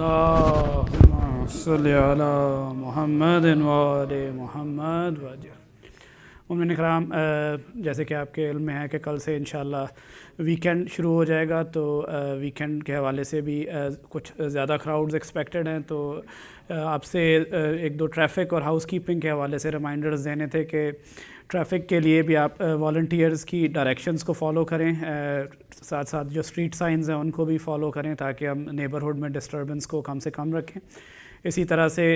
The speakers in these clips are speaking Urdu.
اللہم صلی علی محمد وآل محمد مومنین اکرام، جیسے کہ آپ کے علم میں ہے کہ کل سے انشاءاللہ ویکینڈ شروع ہو جائے گا، تو ویکینڈ کے حوالے سے بھی کچھ زیادہ کراؤڈز ایکسپیکٹڈ ہیں. تو آپ سے ایک دو ٹریفک اور ہاؤس کیپنگ کے حوالے سے ریمائنڈرز دینے تھے کہ ٹریفک کے لیے بھی آپ والنٹیئرز کی ڈائریکشنز کو فالو کریں، ساتھ ساتھ جو اسٹریٹ سائنز ہیں ان کو بھی فالو کریں تاکہ ہم نیبرہڈ میں ڈسٹربنس کو کم سے کم رکھیں. اسی طرح سے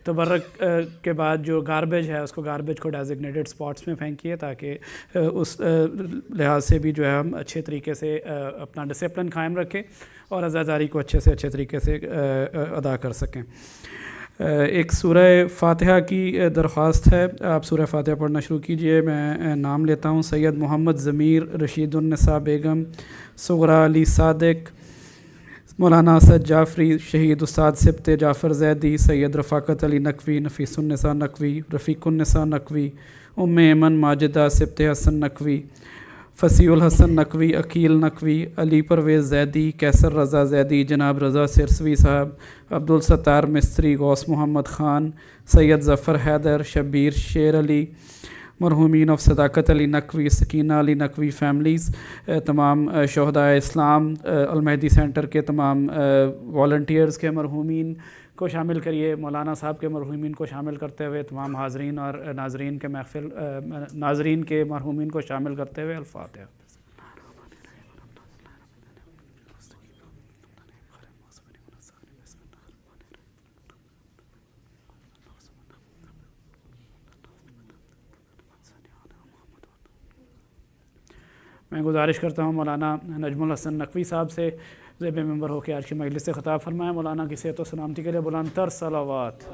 تبرک کے بعد جو گاربیج ہے اس کو گاربیج کو ڈیزگنیٹڈ اسپاٹس میں پھینکیے تاکہ اس لحاظ سے بھی جو ہے ہم اچھے طریقے سے اپنا ڈسپلن قائم رکھیں اور عزاداری کو اچھے طریقے سے ادا کر سکیں. ایک سورہ فاتحہ کی درخواست ہے، آپ سورہ فاتحہ پڑھنا شروع کیجئے. میں نام لیتا ہوں: سید محمد ضمیر، رشید النساء بیگم، صغرا علی صادق، مولانا اسد جعفری، شہید استاد سبت جعفر زیدی، سید رفاقت علی نقوی، نفیس النساء نقوی، رفیق النساء نقوی، ام ایمن ماجدہ سبت حسن نقوی، فصیح الحسن نقوی، عقیل نقوی، علی پرویز زیدی، کیسر رضا زیدی، جناب رضا سرسوی صاحب، عبدالستار مستری، غوث محمد خان، سید ظفر حیدر، شبیر شیر علی، مرحومین آف صداقت علی نقوی، سکینہ علی نقوی فیملیز، تمام شہداء اسلام، المہدی سینٹر کے تمام والنٹیئرز کے مرحومین کو شامل کریے. مولانا صاحب کے مرحومین کو شامل کرتے ہوئے تمام حاضرین اور ناظرین کے محفل ناظرین کے مرحومین کو شامل کرتے ہوئے الفاتحہ. میں گزارش کرتا ہوں مولانا نجم الحسن نقوی صاحب سے ذیب ممبر ہو کے آج کی مجلس سے خطاب فرمائیں. مولانا کی صحت و سلامتی کے لیے بلند تر صلوات.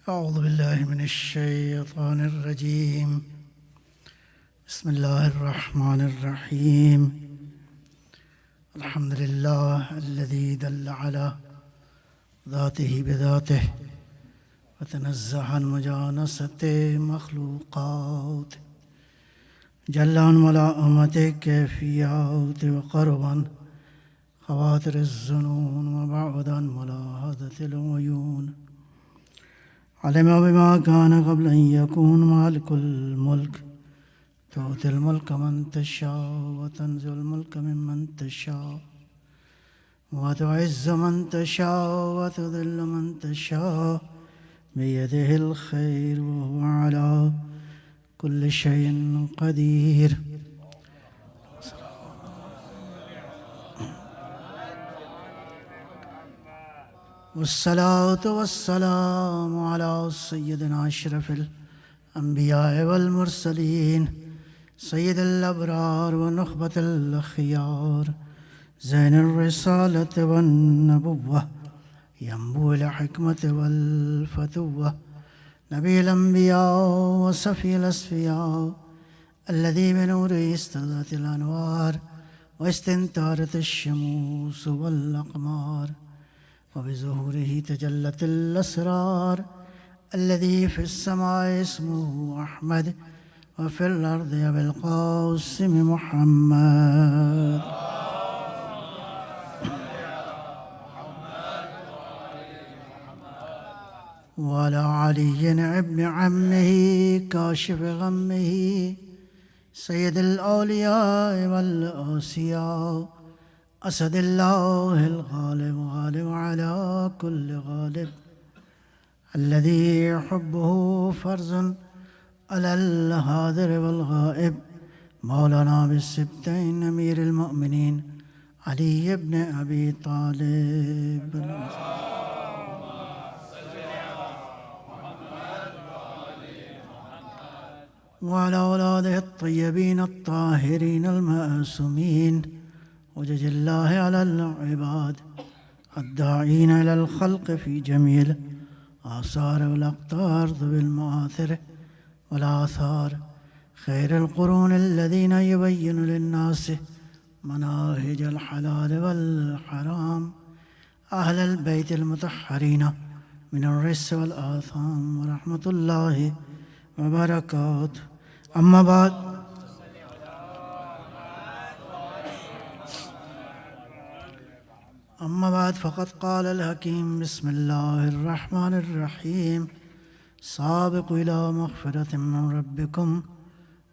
اعوذ باللہ من الشیطان الرجیم. بسم اللہ الرحمن الرحیم. الحمد للہ الذی دل علی ذاتہ بذاتہ وتنزہ عن مجانست مخلوقات، جل عن ملائمت کیفیات وقرب عن خواطر الظنون وبعد عن ملاحظة العیون. علم بما كان قبل أن يكون مالك الملك، تؤتي الملك من تشاء وتنزع الملك ممن تشاء وتعز من تشاء وتذل من تشاء بيده الخير وهو على كل شيء قدير. والصلاة والسلام على سيدنا أشرف الأنبياء والمرسلين، سيد الأبرار ونخبة الأخيار، زين الرسالة والنبوة، ينبوع الحكمة والفتوة، نبي الأنبياء وصفي الأصفياء، الذي بنوره استضاءت الأنوار واستنارت الشموس والأقمار وبظهوره تجلت الأسرار، الذي في السماء اسمه أحمد وفي الأرض أبي القاسم محمد. وعلى علي ابن عمه كاشف غمه سید الاولیاء والاوصیاء اسد اللہ الغالب غالب على كل غالب الذي حبه فرض على الحاضر والغائب مولانا بالسبتين امیر المؤمنین علی ابن ابی طالب وعلى اولاده الطیبین الطاہرین المعصومین وجج اللہ علی العباد الداعین الى الخلق فی جمیع الآثار والاقطار ذوی المآثر والآثار خیر القرون الذین یبین للناس مناہج الحلال والحرام اہل البیت المطہرین من الرجس والآثام ورحمۃ اللہ وبرکاتہ اما بعد فقد قال الحکیم بسم اللہ الرحمن الرحیم سابقوا إلى مغفرة من ربكم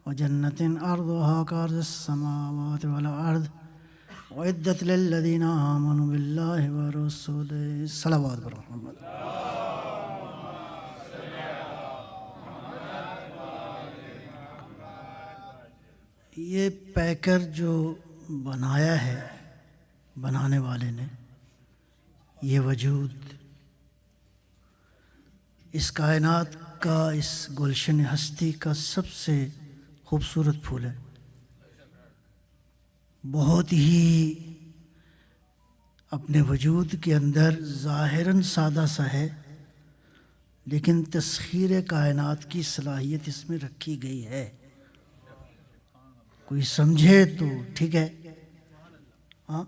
وجنة عرضها كعرض السماوات والأرض وعدت للذين آمنوا بالله ورسوله صلوات برحمت یہ پیکر جو بنایا ہے بنانے والے نے، یہ وجود اس کائنات کا، اس گلشن ہستی کا سب سے خوبصورت پھول ہے، بہت ہی اپنے وجود کے اندر ظاہراً سادہ سا ہے، لیکن تسخیر کائنات کی صلاحیت اس میں رکھی گئی ہے۔ کوئی سمجھے تو ٹھیک ہے، ہاں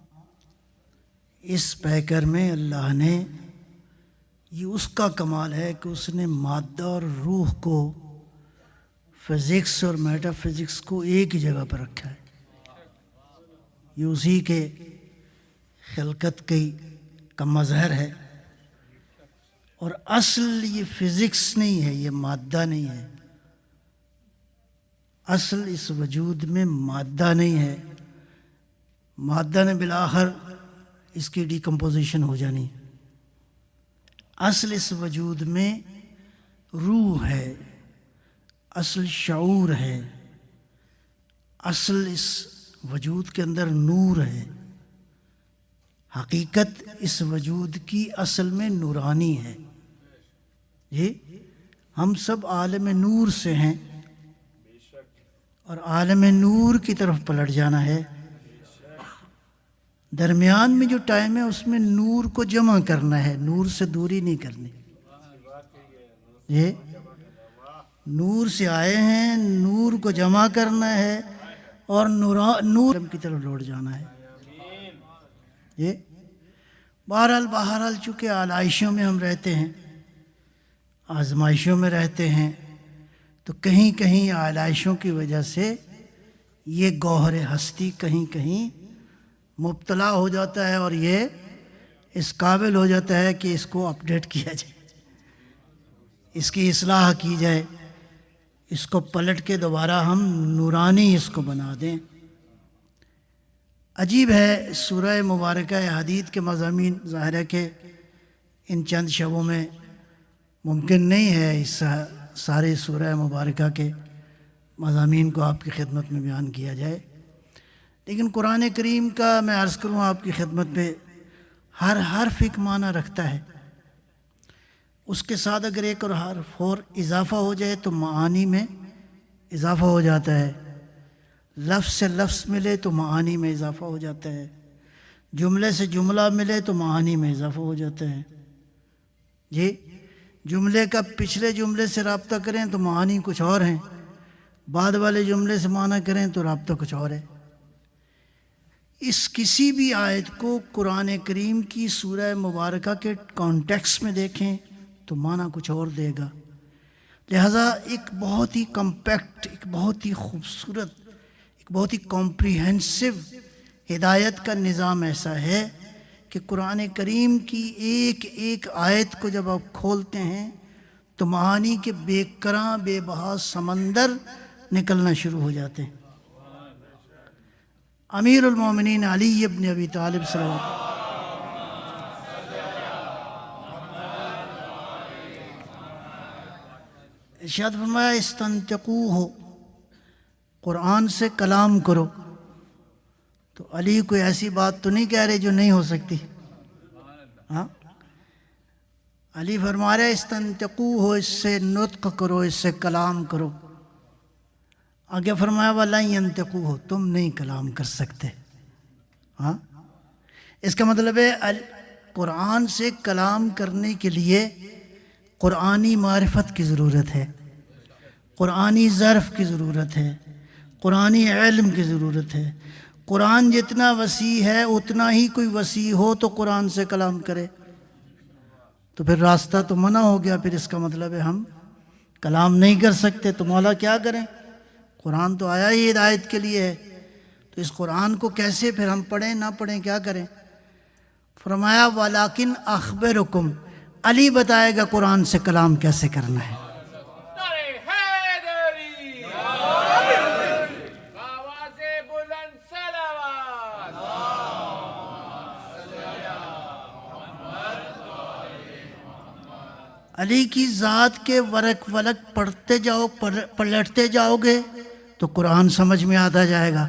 اس پیکر میں اللہ نے، یہ اس کا کمال ہے کہ اس نے مادہ اور روح کو، فزکس اور میٹا فزکس کو ایک ہی جگہ پر رکھا ہے۔ یہ اسی کے خلقت کا مظہر ہے، اور اصل یہ فزکس نہیں ہے، یہ مادہ نہیں ہے، اصل اس وجود میں مادہ نہیں ہے، مادہ نے بالآخر اس کی ڈیکمپوزیشن ہو جانی، اصل اس وجود میں روح ہے، اصل شعور ہے، اصل اس وجود کے اندر نور ہے، حقیقت اس وجود کی اصل میں نورانی ہے۔ جی ہم سب عالم نور سے ہیں، اور عالم نور کی طرف پلٹ جانا ہے۔ درمیان میں جو ٹائم ہے اس میں نور کو جمع کرنا ہے، نور سے دوری نہیں کرنی۔ یہ نور سے آئے ہیں، نور کو جمع کرنا ہے اور نور کی طرف لوٹ جانا ہے۔ یہ بہرحال چونکہ آلائشوں میں ہم رہتے ہیں، آزمائشوں میں رہتے ہیں، تو کہیں کہیں آلائشوں کی وجہ سے یہ گوہر ہستی کہیں کہیں مبتلا ہو جاتا ہے، اور یہ اس قابل ہو جاتا ہے کہ اس کو اپڈیٹ کیا جائے، اس کی اصلاح کی جائے، اس کو پلٹ کے دوبارہ ہم نورانی اس کو بنا دیں۔ عجیب ہے، سورہ مبارکہ حدید کے مضامین ظاہر ہے کہ ان چند شبوں میں ممکن نہیں ہے اس سارے سورہ مبارکہ کے مضامین کو آپ کی خدمت میں بیان کیا جائے، لیکن قرآن کریم کا میں عرض کروں آپ کی خدمت پہ، ہر حرف ایک معنی رکھتا ہے، اس کے ساتھ اگر ایک اور حرف اور اضافہ ہو جائے تو معانی میں اضافہ ہو جاتا ہے، لفظ سے لفظ ملے تو معانی میں اضافہ ہو جاتا ہے، جملے سے جملہ ملے تو معانی میں اضافہ ہو جاتا ہے۔ جی جملے کا پچھلے جملے سے رابطہ کریں تو معانی کچھ اور ہیں، بعد والے جملے سے معنی کریں تو رابطہ کچھ اور ہے۔ اس کسی بھی آیت کو قرآن کریم کی سورہ مبارکہ کے کانٹیکس میں دیکھیں تو معنی کچھ اور دے گا، لہٰذا ایک بہت ہی کمپیکٹ، ایک بہت ہی خوبصورت، ایک بہت ہی کمپریہنسو ہدایت کا نظام ایسا ہے کہ قرآن کریم کی ایک ایک آیت کو جب آپ کھولتے ہیں تو معانی کے بے کراں بے بہا سمندر نکلنا شروع ہو جاتے ہیں۔ امیر المومنین علی ابن ابی طالب صلی اللہ علیہ وسلم. ارشاد فرمایا استنطقوہ، قرآن سے کلام کرو. تو علی کوئی ایسی بات تو نہیں کہہ رہے جو نہیں ہو سکتی. ہاں، علی فرما رہے استنطقوہ، اس سے نطق کرو، اس سے کلام کرو. آگے فرمایا وَلَن يَنطِقُوهُ، تم نہیں کلام کر سکتے. ہاں، اس کا مطلب ہے قرآن سے کلام کرنے کے لیے قرآنی معرفت کی ضرورت ہے، قرآنی ظرف کی ضرورت ہے، قرآنی علم کی ضرورت ہے. قرآن جتنا وسیع ہے اتنا ہی کوئی وسیع ہو تو قرآن سے کلام کرے. تو پھر راستہ تو منع ہو گیا. پھر اس کا مطلب ہے ہم کلام نہیں کر سکتے. تو مولا کیا کریں؟ قرآن تو آیا ہی ہدایت کے لیے ہے، تو اس قرآن کو کیسے پھر ہم پڑھیں نہ پڑھیں، کیا کریں؟ فرمایا وَلَٰكِنْ أَخْبِرُكُمْ، علی بتائے گا قرآن سے کلام کیسے کرنا ہے. علی کی ذات کے ورق ولق پڑھتے جاؤ، پلٹتے جاؤ گے تو قرآن سمجھ میں آتا جائے گا.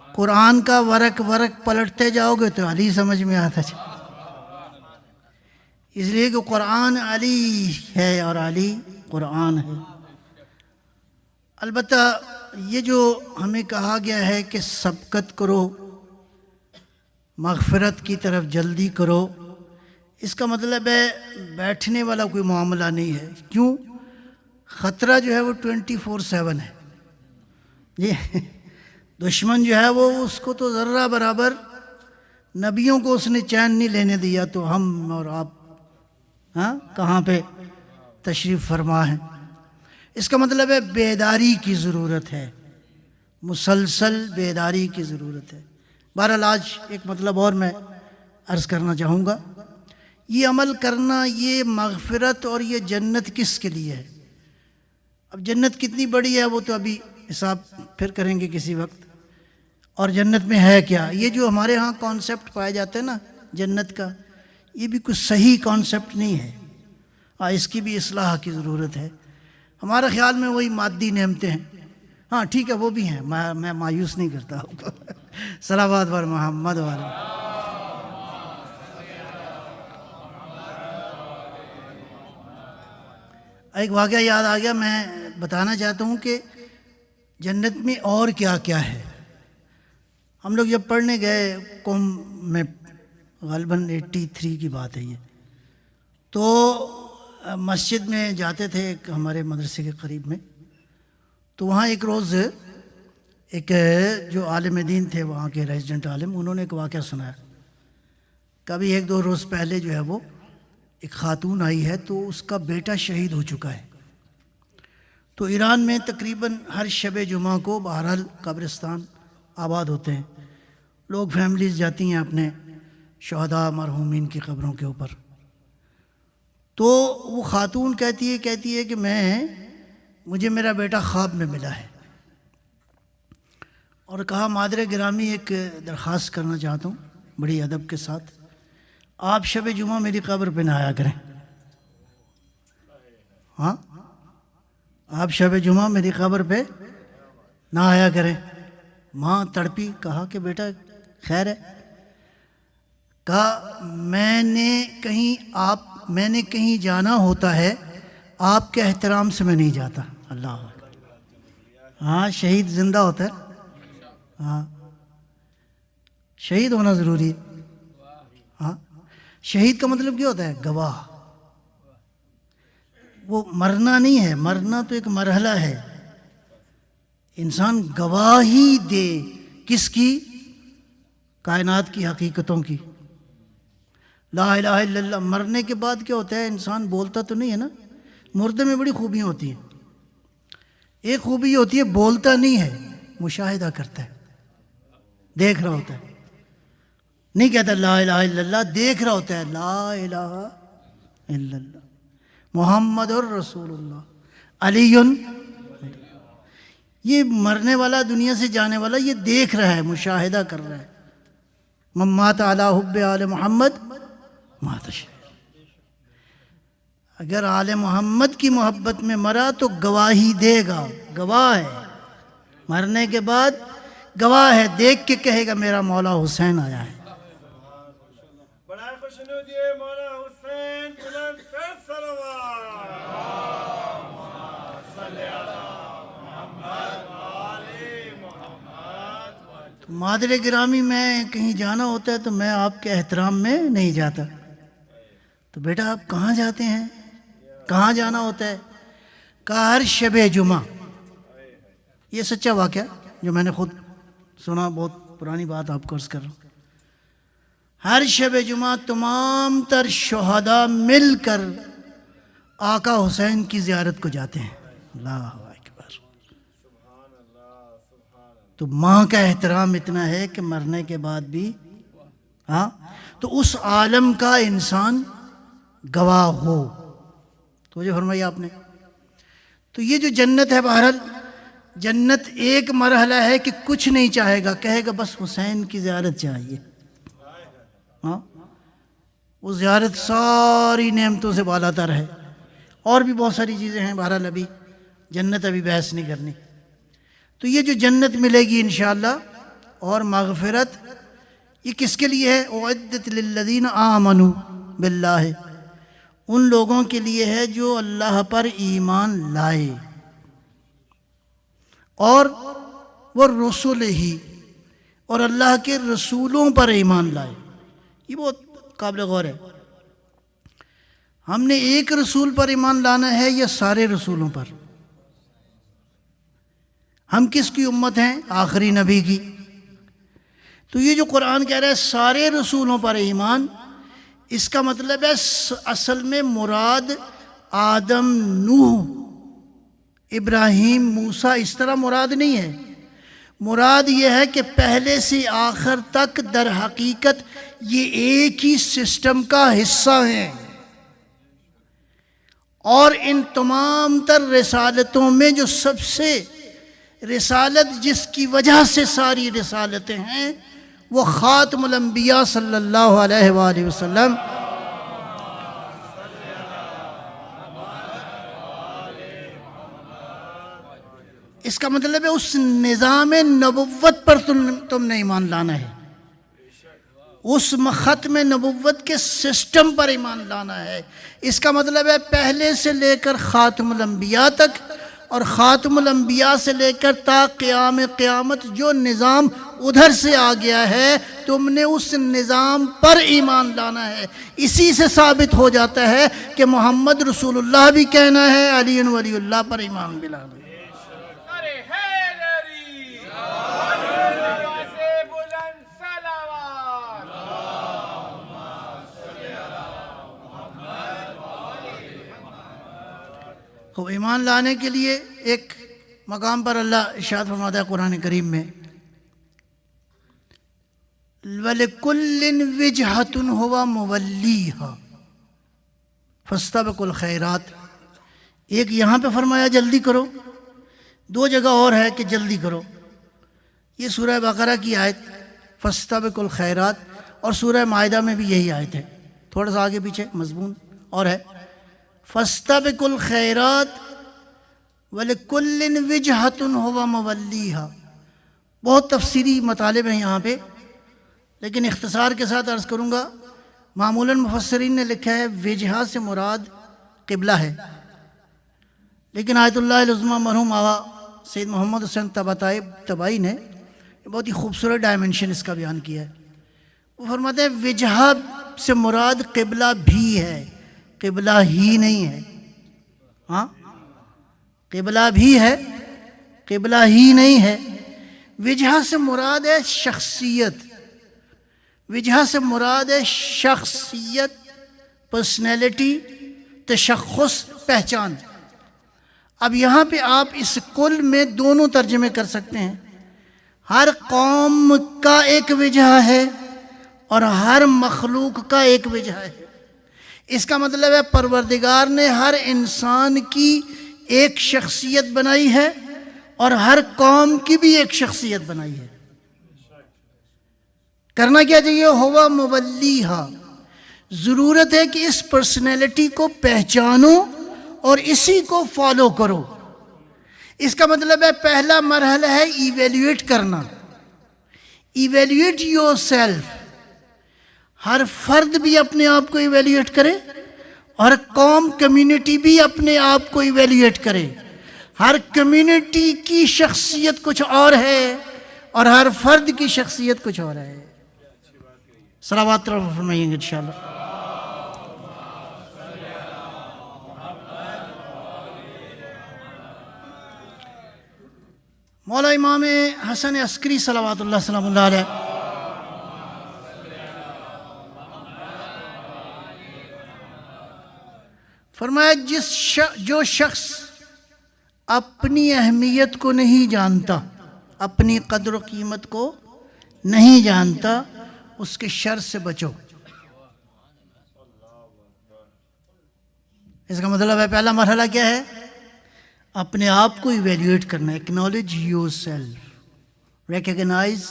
قرآن کا ورق پلٹتے جاؤ گے تو علی سمجھ میں آتا جائے گا. اس لیے کہ قرآن علی ہے اور علی قرآن ہے. البتہ یہ جو ہمیں کہا گیا ہے کہ سبقت کرو، مغفرت کی طرف جلدی کرو، اس کا مطلب ہے بیٹھنے والا کوئی معاملہ نہیں ہے. کیوں؟ خطرہ جو ہے وہ 24/7 ہے. جی، دشمن جو ہے وہ اس کو تو ذرہ برابر، نبیوں کو اس نے چین نہیں لینے دیا، تو ہم اور آپ ہاں کہاں پہ تشریف فرما ہیں. اس کا مطلب ہے بیداری کی ضرورت ہے، مسلسل بیداری کی ضرورت ہے. بہرحال آج ایک مطلب اور میں عرض کرنا چاہوں گا. یہ عمل کرنا، یہ مغفرت اور یہ جنت کس کے لیے ہے؟ اب جنت کتنی بڑی ہے وہ تو ابھی حساب پھر کریں گے کسی وقت. اور جنت میں ہے کیا؟ یہ جو ہمارے ہاں کانسیپٹ پائے جاتے ہیں نا جنت کا، یہ بھی کچھ صحیح کانسیپٹ نہیں ہے. اس کی بھی اصلاح کی ضرورت ہے. ہمارے خیال میں وہی مادی نعمتیں ہیں. ہاں ٹھیک ہے، وہ بھی ہیں، میں مایوس نہیں کرتا آپ کو. صلوات بر محمد والے. ایک واقعہ یاد آ گیا، میں بتانا چاہتا ہوں کہ جنت میں اور کیا کیا ہے. ہم لوگ جب پڑھنے گئے قوم میں، غالباً 83 کی بات ہے یہ، تو مسجد میں جاتے تھے ایک ہمارے مدرسے کے قریب میں. تو وہاں ایک روز ایک جو عالم دین تھے وہاں کے ریزیڈنٹ عالم، انہوں نے ایک واقعہ سنایا. کبھی 1-2 روز پہلے جو ہے وہ ایک خاتون آئی ہے، تو اس کا بیٹا شہید ہو چکا ہے. تو ایران میں تقریباً ہر شب جمعہ کو بہرحال قبرستان آباد ہوتے ہیں، لوگ فیملیز جاتی ہیں اپنے شہداء مرحومین کی قبروں کے اوپر. تو وہ خاتون کہتی ہے کہ مجھے میرا بیٹا خواب میں ملا ہے، اور کہا مادر گرامی ایک درخواست کرنا چاہتا ہوں بڑی ادب کے ساتھ، آپ شب جمعہ میری قبر پہ نہ آیا کریں. ہاں، آپ شب جمعہ میری قبر پہ نہ آیا کریں. ماں تڑپی، کہا کہ بیٹا خیر ہے؟ کہا میں نے کہیں جانا ہوتا ہے، آپ کے احترام سے میں نہیں جاتا. اللہ اکبر. ہاں، شہید زندہ ہوتا ہے. ہاں، شہید ہونا ضروری ہے. ہاں، شہید کا مطلب کیا ہوتا ہے؟ گواہ. وہ مرنا نہیں ہے، مرنا تو ایک مرحلہ ہے. انسان گواہی دے، کس کی؟ کائنات کی حقیقتوں کی. لا الہ الا اللہ. مرنے کے بعد کیا ہوتا ہے؟ انسان بولتا تو نہیں ہے نا. مردے میں بڑی خوبیاں ہوتی ہیں. ایک خوبی ہوتی ہے بولتا نہیں ہے، مشاہدہ کرتا ہے، دیکھ رہا ہوتا ہے. نہیں کہتا لا الہ الا اللہ، دیکھ رہا ہوتا ہے لا الہ الا اللہ محمد الرسول اللہ علی. یہ مرنے والا، دنیا سے جانے والا، یہ دیکھ رہا ہے، مشاہدہ کر رہا ہے. من مات علی حب آل محمد مات شہید. اگر آل محمد کی محبت میں مرا تو گواہی دے گا، گواہ ہے، مرنے کے بعد گواہ ہے، دیکھ کے کہے گا میرا مولا حسین آیا ہے. بڑا خوشنود یہ مولا حسین بلند کر صلوات. تو مادر گرامی، میں کہیں جانا ہوتا ہے تو میں آپ کے احترام میں نہیں جاتا. تو بیٹا آپ کہاں جاتے ہیں؟ کہاں جانا ہوتا ہے؟ کہا ہر شب جمعہ. یہ سچا واقعہ جو میں نے خود سنا، بہت پرانی بات آپ کو عرض کر رہا ہوں. ہر شب جمعہ تمام تر شہداء مل کر آقا حسین کی زیارت کو جاتے ہیں. اللہ اکبر. تو ماں کا احترام اتنا ہے کہ مرنے کے بعد بھی ہاں تو اس عالم کا انسان گواہ ہو. تو جو فرمایا آپ نے، تو یہ جو جنت ہے، بہرحال جنت ایک مرحلہ ہے کہ کچھ نہیں چاہے گا، کہے گا بس حسین کی زیارت چاہیے. ہاں وہ زیارت ساری نعمتوں سے بالا تر ہے. اور بھی بہت ساری چیزیں ہیں، بہرحال ابھی جنت ابھی بحث نہیں کرنی. تو یہ جو جنت ملے گی انشاءاللہ اور مغفرت، یہ کس کے لیے ہے؟ اعدت للذین آمنوا باللہ، ان لوگوں کے لیے ہے جو اللہ پر ایمان لائے اور وہ رسول ہی، اور اللہ کے رسولوں پر ایمان لائے. یہ بہت قابل غور ہے. ہم نے ایک رسول پر ایمان لانا ہے یا سارے رسولوں پر؟ ہم کس کی امت ہیں؟ آخری نبی کی. تو یہ جو قرآن کہہ رہا ہے سارے رسولوں پر ایمان، اس کا مطلب ہے اصل میں مراد آدم، نوح، ابراہیم، موسیٰ اس طرح مراد نہیں ہے. مراد یہ ہے کہ پہلے سے آخر تک در حقیقت یہ ایک ہی سسٹم کا حصہ ہیں، اور ان تمام تر رسالتوں میں جو سب سے رسالت جس کی وجہ سے ساری رسالتیں ہیں وہ خاتم الانبیاء صلی اللہ علیہ وآلہ وسلم. اس کا مطلب ہے اس نظام نبوت پر تم نے ایمان لانا ہے، اس ختم نبوت کے سسٹم پر ایمان لانا ہے. اس کا مطلب ہے پہلے سے لے کر خاتم الانبیاء تک اور خاتم الانبیاء سے لے کر تا قیام قیامت جو نظام ادھر سے آ گیا ہے تم نے اس نظام پر ایمان لانا ہے. اسی سے ثابت ہو جاتا ہے کہ محمد رسول اللہ بھی کہنا ہے، علی ولی اللہ پر ایمان بھی لانا ہے. خوب ایمان لانے کے لیے ایک مقام پر اللہ ارشاد فرماتا ہے قرآن کریم میں، وَلِكُلٍّ وِجْهَةٌ هُوَ مُوَلِّيهَا فَاسْتَبِقُوا الْخَيْرَاتِ. ایک یہاں پہ فرمایا جلدی کرو، دو جگہ اور ہے کہ جلدی کرو. یہ سورہ بقرہ کی آیت فَاسْتَبِقُوا الْخَيْرَاتِ اور سورہ مائدہ میں بھی یہی آیت ہے، تھوڑا سا آگے پیچھے مضمون اور ہے. فَاسْتَبِقُوا الْخَيْرَاتِ وَلِكُلٍّ وِجْهَةٌ هُوَ مُوَلِّيهَا. بہت تفصیلی مطالب ہیں یہاں پہ، لیکن اختصار کے ساتھ عرض کروں گا. معمولاً مفسرین نے لکھا ہے وجہہ سے مراد قبلہ ہے، لیکن آیت اللہ العظمیٰ مرحوم آقا سید محمد حسین طبائی نے بہت ہی خوبصورت ڈائمنشن اس کا بیان کیا ہے. وہ فرماتے ہیں وجہہ سے مراد قبلہ بھی ہے، قبلہ ہی نہیں ہے. ہاں قبلہ بھی ہے، قبلہ ہی نہیں ہے. وجہہ سے مراد ہے شخصیت، وجہہ سے مراد ہے شخصیت، پرسنالٹی، تشخص، پہچان. اب یہاں پہ آپ اس کل میں دونوں ترجمے کر سکتے ہیں. ہر قوم کا ایک وجہہ ہے اور ہر مخلوق کا ایک وجہہ ہے. اس کا مطلب ہے پروردگار نے ہر انسان کی ایک شخصیت بنائی ہے اور ہر قوم کی بھی ایک شخصیت بنائی ہے. کرنا کیا چاہیے؟ ہوا مولیہا. ضرورت ہے کہ اس پرسنالٹی کو پہچانو اور اسی کو فالو کرو. اس کا مطلب ہے پہلا مرحلہ ہے ایویلیویٹ کرنا. Evaluate your self. ہر فرد بھی اپنے آپ کو ایویلیویٹ کرے اور قوم کمیونٹی بھی اپنے آپ کو ایویلیویٹ کرے. ہر کمیونٹی کی شخصیت کچھ اور ہے اور ہر فرد کی شخصیت کچھ اور ہے. صلوات فرمائیں گے انشاءاللہ. مولا امام حسن عسکری صلوات اللہ سلام اللہ علیہ فرمایا جو شخص اپنی اہمیت کو نہیں جانتا، اپنی قدر و قیمت کو نہیں جانتا، اس کے شر سے بچو. اس کا مطلب ہے پہلا مرحلہ کیا ہے؟ اپنے آپ کو ایویلیویٹ کرنا. Acknowledge yourself, recognize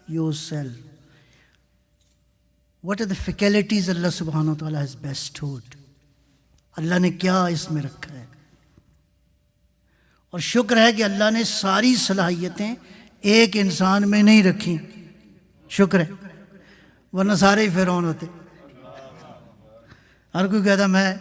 yourself. What are the faculties Allah سبحانہ وتعالیٰ ہیز بیسٹوڈ. اللہ نے کیا اس میں رکھا ہے. اور شکر ہے کہ اللہ نے ساری صلاحیتیں ایک انسان میں نہیں رکھی. شکر ہے، ورنہ سارے ہی فرعون ہوتے. ہر کوئی کہتا میں.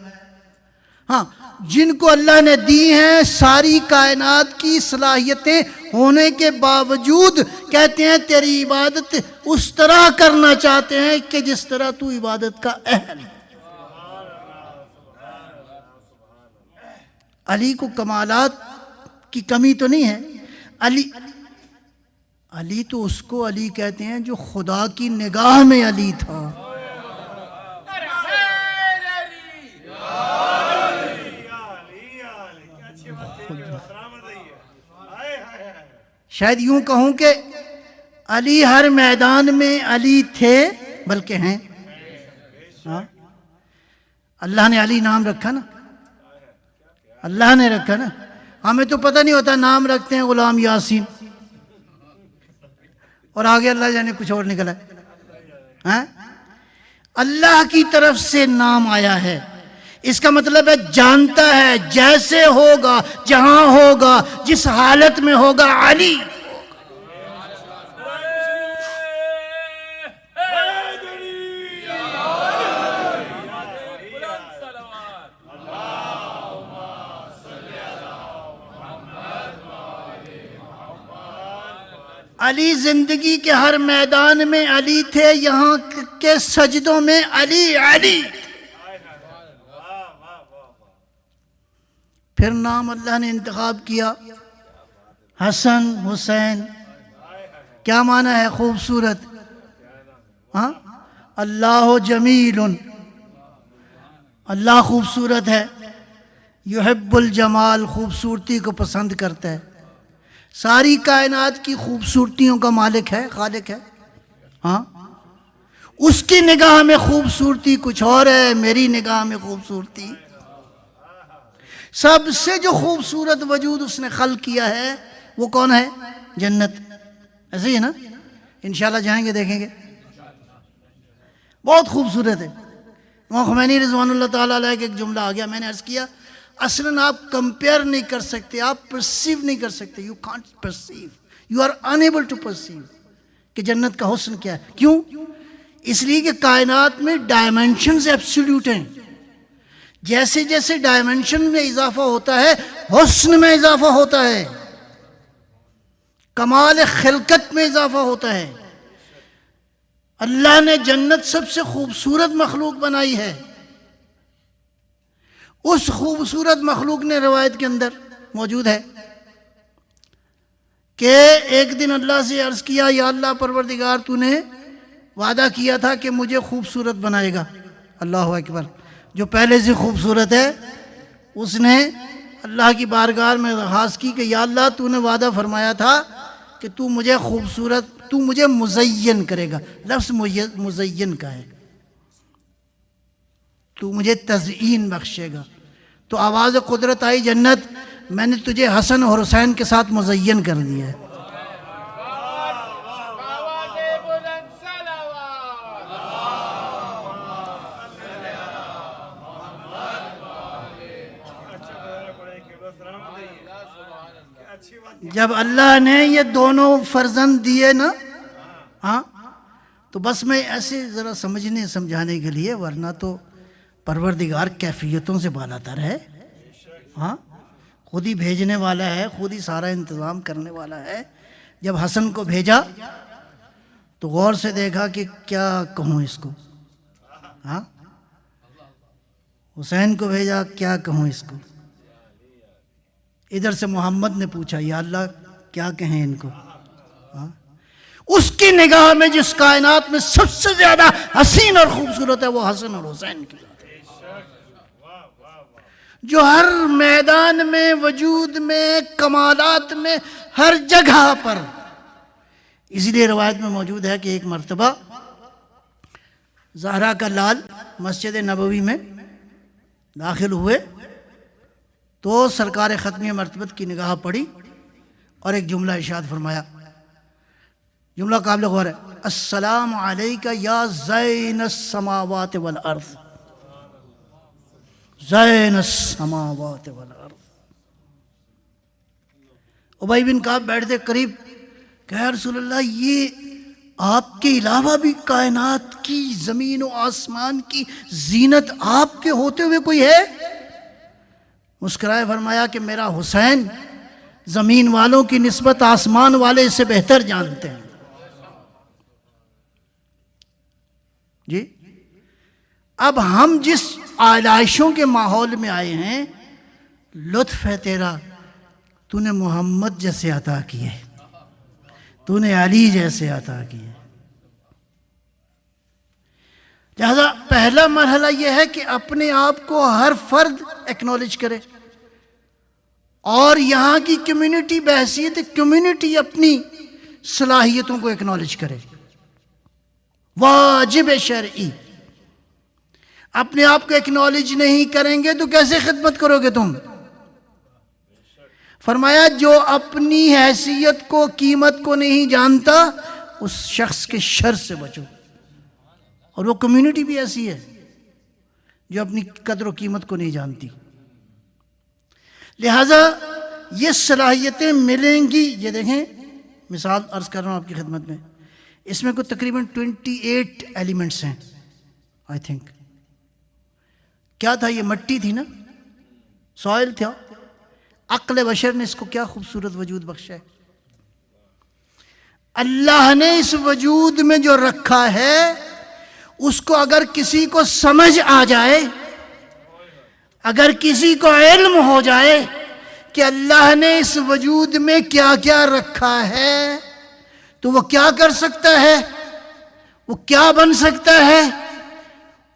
ہاں، جن کو اللہ نے دی ہیں ساری کائنات کی صلاحیتیں ہونے کے باوجود کہتے ہیں تیری عبادت اس طرح کرنا چاہتے ہیں کہ جس طرح تو عبادت کا اہل. علی کو کمالات کی کمی تو نہیں ہے. علی تو اس کو علی کہتے ہیں جو خدا کی نگاہ میں علی تھا. شاید یوں کہوں کہ علی ہر میدان میں علی تھے، بلکہ ہیں. ہاں، اللہ نے علی نام رکھا نا، اللہ نے رکھا نا. ہمیں تو پتہ نہیں ہوتا، نام رکھتے ہیں غلام یاسین اور آگے اللہ جانے کچھ اور نکلا ہے. ہاں، اللہ کی طرف سے نام آیا ہے. اس کا مطلب ہے جانتا ہے جیسے ہوگا، جہاں ہوگا، جس حالت میں ہوگا، علی. علی زندگی کے ہر میدان میں علی تھے، یہاں کے سجدوں میں علی علی. پھر نام اللہ نے انتخاب کیا حسن حسین. کیا معنی ہے؟ خوبصورت. ہاں، اللہ جمیل، اللہ خوبصورت ہے. یحب الجمال، خوبصورتی کو پسند کرتا ہے. ساری کائنات کی خوبصورتیوں کا مالک ہے، خالق ہے. ہاں، اس کی نگاہ میں خوبصورتی کچھ اور ہے، میری نگاہ میں خوبصورتی. سب سے جو خوبصورت وجود اس نے خلق کیا ہے وہ کون ہے؟ جنت. ایسے ہی ہے نا؟ انشاءاللہ جائیں گے دیکھیں گے. بہت خوبصورت ہے. امام خمینی رضوان اللہ تعالیٰ علیہ کا ایک جملہ آ گیا. میں نے عرض کیا اصلاً آپ کمپیئر نہیں کر سکتے، آپ پرسیو نہیں کر سکتے. You can't perceive, you are unable to perceive کہ جنت کا حسن کیا ہے. کیوں؟ اس لیے کہ کائنات میں ڈائمنشنز ایبسولوٹ ہیں. جیسے جیسے ڈائمنشن میں اضافہ ہوتا ہے حسن میں اضافہ ہوتا ہے، کمال خلقت میں اضافہ ہوتا ہے. اللہ نے جنت سب سے خوبصورت مخلوق بنائی ہے. اس خوبصورت مخلوق نے روایت کے اندر موجود ہے کہ ایک دن اللہ سے عرض کیا، یا اللہ پروردگار تو نے وعدہ کیا تھا کہ مجھے خوبصورت بنائے گا. اللہ اکبر. جو پہلے سے خوبصورت ہے اس نے اللہ کی بارگاہ میں درخواست کی کہ یا اللہ تو نے وعدہ فرمایا تھا کہ تو مجھے خوبصورت، تو مجھے مزین کرے گا. لفظ مزین کا ہے، تو مجھے تزئین بخشے گا. تو آواز قدرت آئی جنت، میں نے تجھے حسن اور حسین کے ساتھ مزین کر دیا ہے. جب اللہ نے یہ دونوں فرزند دیے نا، ہاں، تو بس میں ایسے ذرا سمجھنے سمجھانے کے لیے، ورنہ تو پروردگار کیفیتوں سے بالا تر ہے. ہاں، خود ہی بھیجنے والا ہے، خود ہی سارا انتظام کرنے والا ہے. جب حسن کو بھیجا تو غور سے دیکھا کہ کیا کہوں اس کو. ہاں، حسین کو بھیجا، کیا کہوں اس کو. ادھر سے محمد نے پوچھا یا اللہ کیا کہیں ان کو. ہاں، اس کی نگاہ میں جس کائنات میں سب سے زیادہ حسین اور خوبصورت ہے وہ حسن اور حسین کی ذات ہے، جو ہر میدان میں، وجود میں، کمالات میں، ہر جگہ پر. اسی لیے روایت میں موجود ہے کہ ایک مرتبہ زہرا کا لال مسجد نبوی میں داخل ہوئے تو سرکار ختمی مرتبت کی نگاہ پڑی اور ایک جملہ ارشاد فرمایا. جملہ قابل غور ہے: السلام علیکہ یا زین السماوات والارض. زین السماوات والارض. ابی بن کعب بیٹھتے قریب، کہ یا رسول اللہ، یہ آپ کے علاوہ بھی کائنات کی، زمین و آسمان کی زینت آپ کے ہوتے ہوئے کوئی ہے؟ مسکرائے فرمایا کہ میرا حسین زمین والوں کی نسبت آسمان والے سے بہتر جانتے ہیں. جی، اب ہم جس آلائشوں کے ماحول میں آئے ہیں، لطف ہے تیرا، تو نے محمد جیسے عطا کیے، تو نے علی جیسے عطا کیے. لہذا پہلا مرحلہ یہ ہے کہ اپنے آپ کو ہر فرد ایکنالج کرے، اور یہاں کی کمیونٹی بحیثیت کمیونٹی اپنی صلاحیتوں کو ایکنالج کرے. واجب شرعی. اپنے آپ کو ایکنالج نہیں کریں گے تو کیسے خدمت کرو گے تم؟ فرمایا جو اپنی حیثیت کو، قیمت کو نہیں جانتا، اس شخص کے شر سے بچو. اور وہ کمیونٹی بھی ایسی ہے جو اپنی قدر و قیمت کو نہیں جانتی. لہذا یہ صلاحیتیں ملیں گی. یہ دیکھیں، مثال عرض کر رہا ہوں آپ کی خدمت میں، اس میں کوئی تقریباً 28 ایلیمنٹس ہیں آئی تھنک. کیا تھا یہ؟ مٹی تھی نا، سوائل تھا. عقل بشر نے اس کو کیا خوبصورت وجود بخشا ہے. اللہ نے اس وجود میں جو رکھا ہے اس کو اگر کسی کو سمجھ آ جائے، اگر کسی کو علم ہو جائے کہ اللہ نے اس وجود میں کیا کیا رکھا ہے، تو وہ کیا کر سکتا ہے، وہ کیا بن سکتا ہے.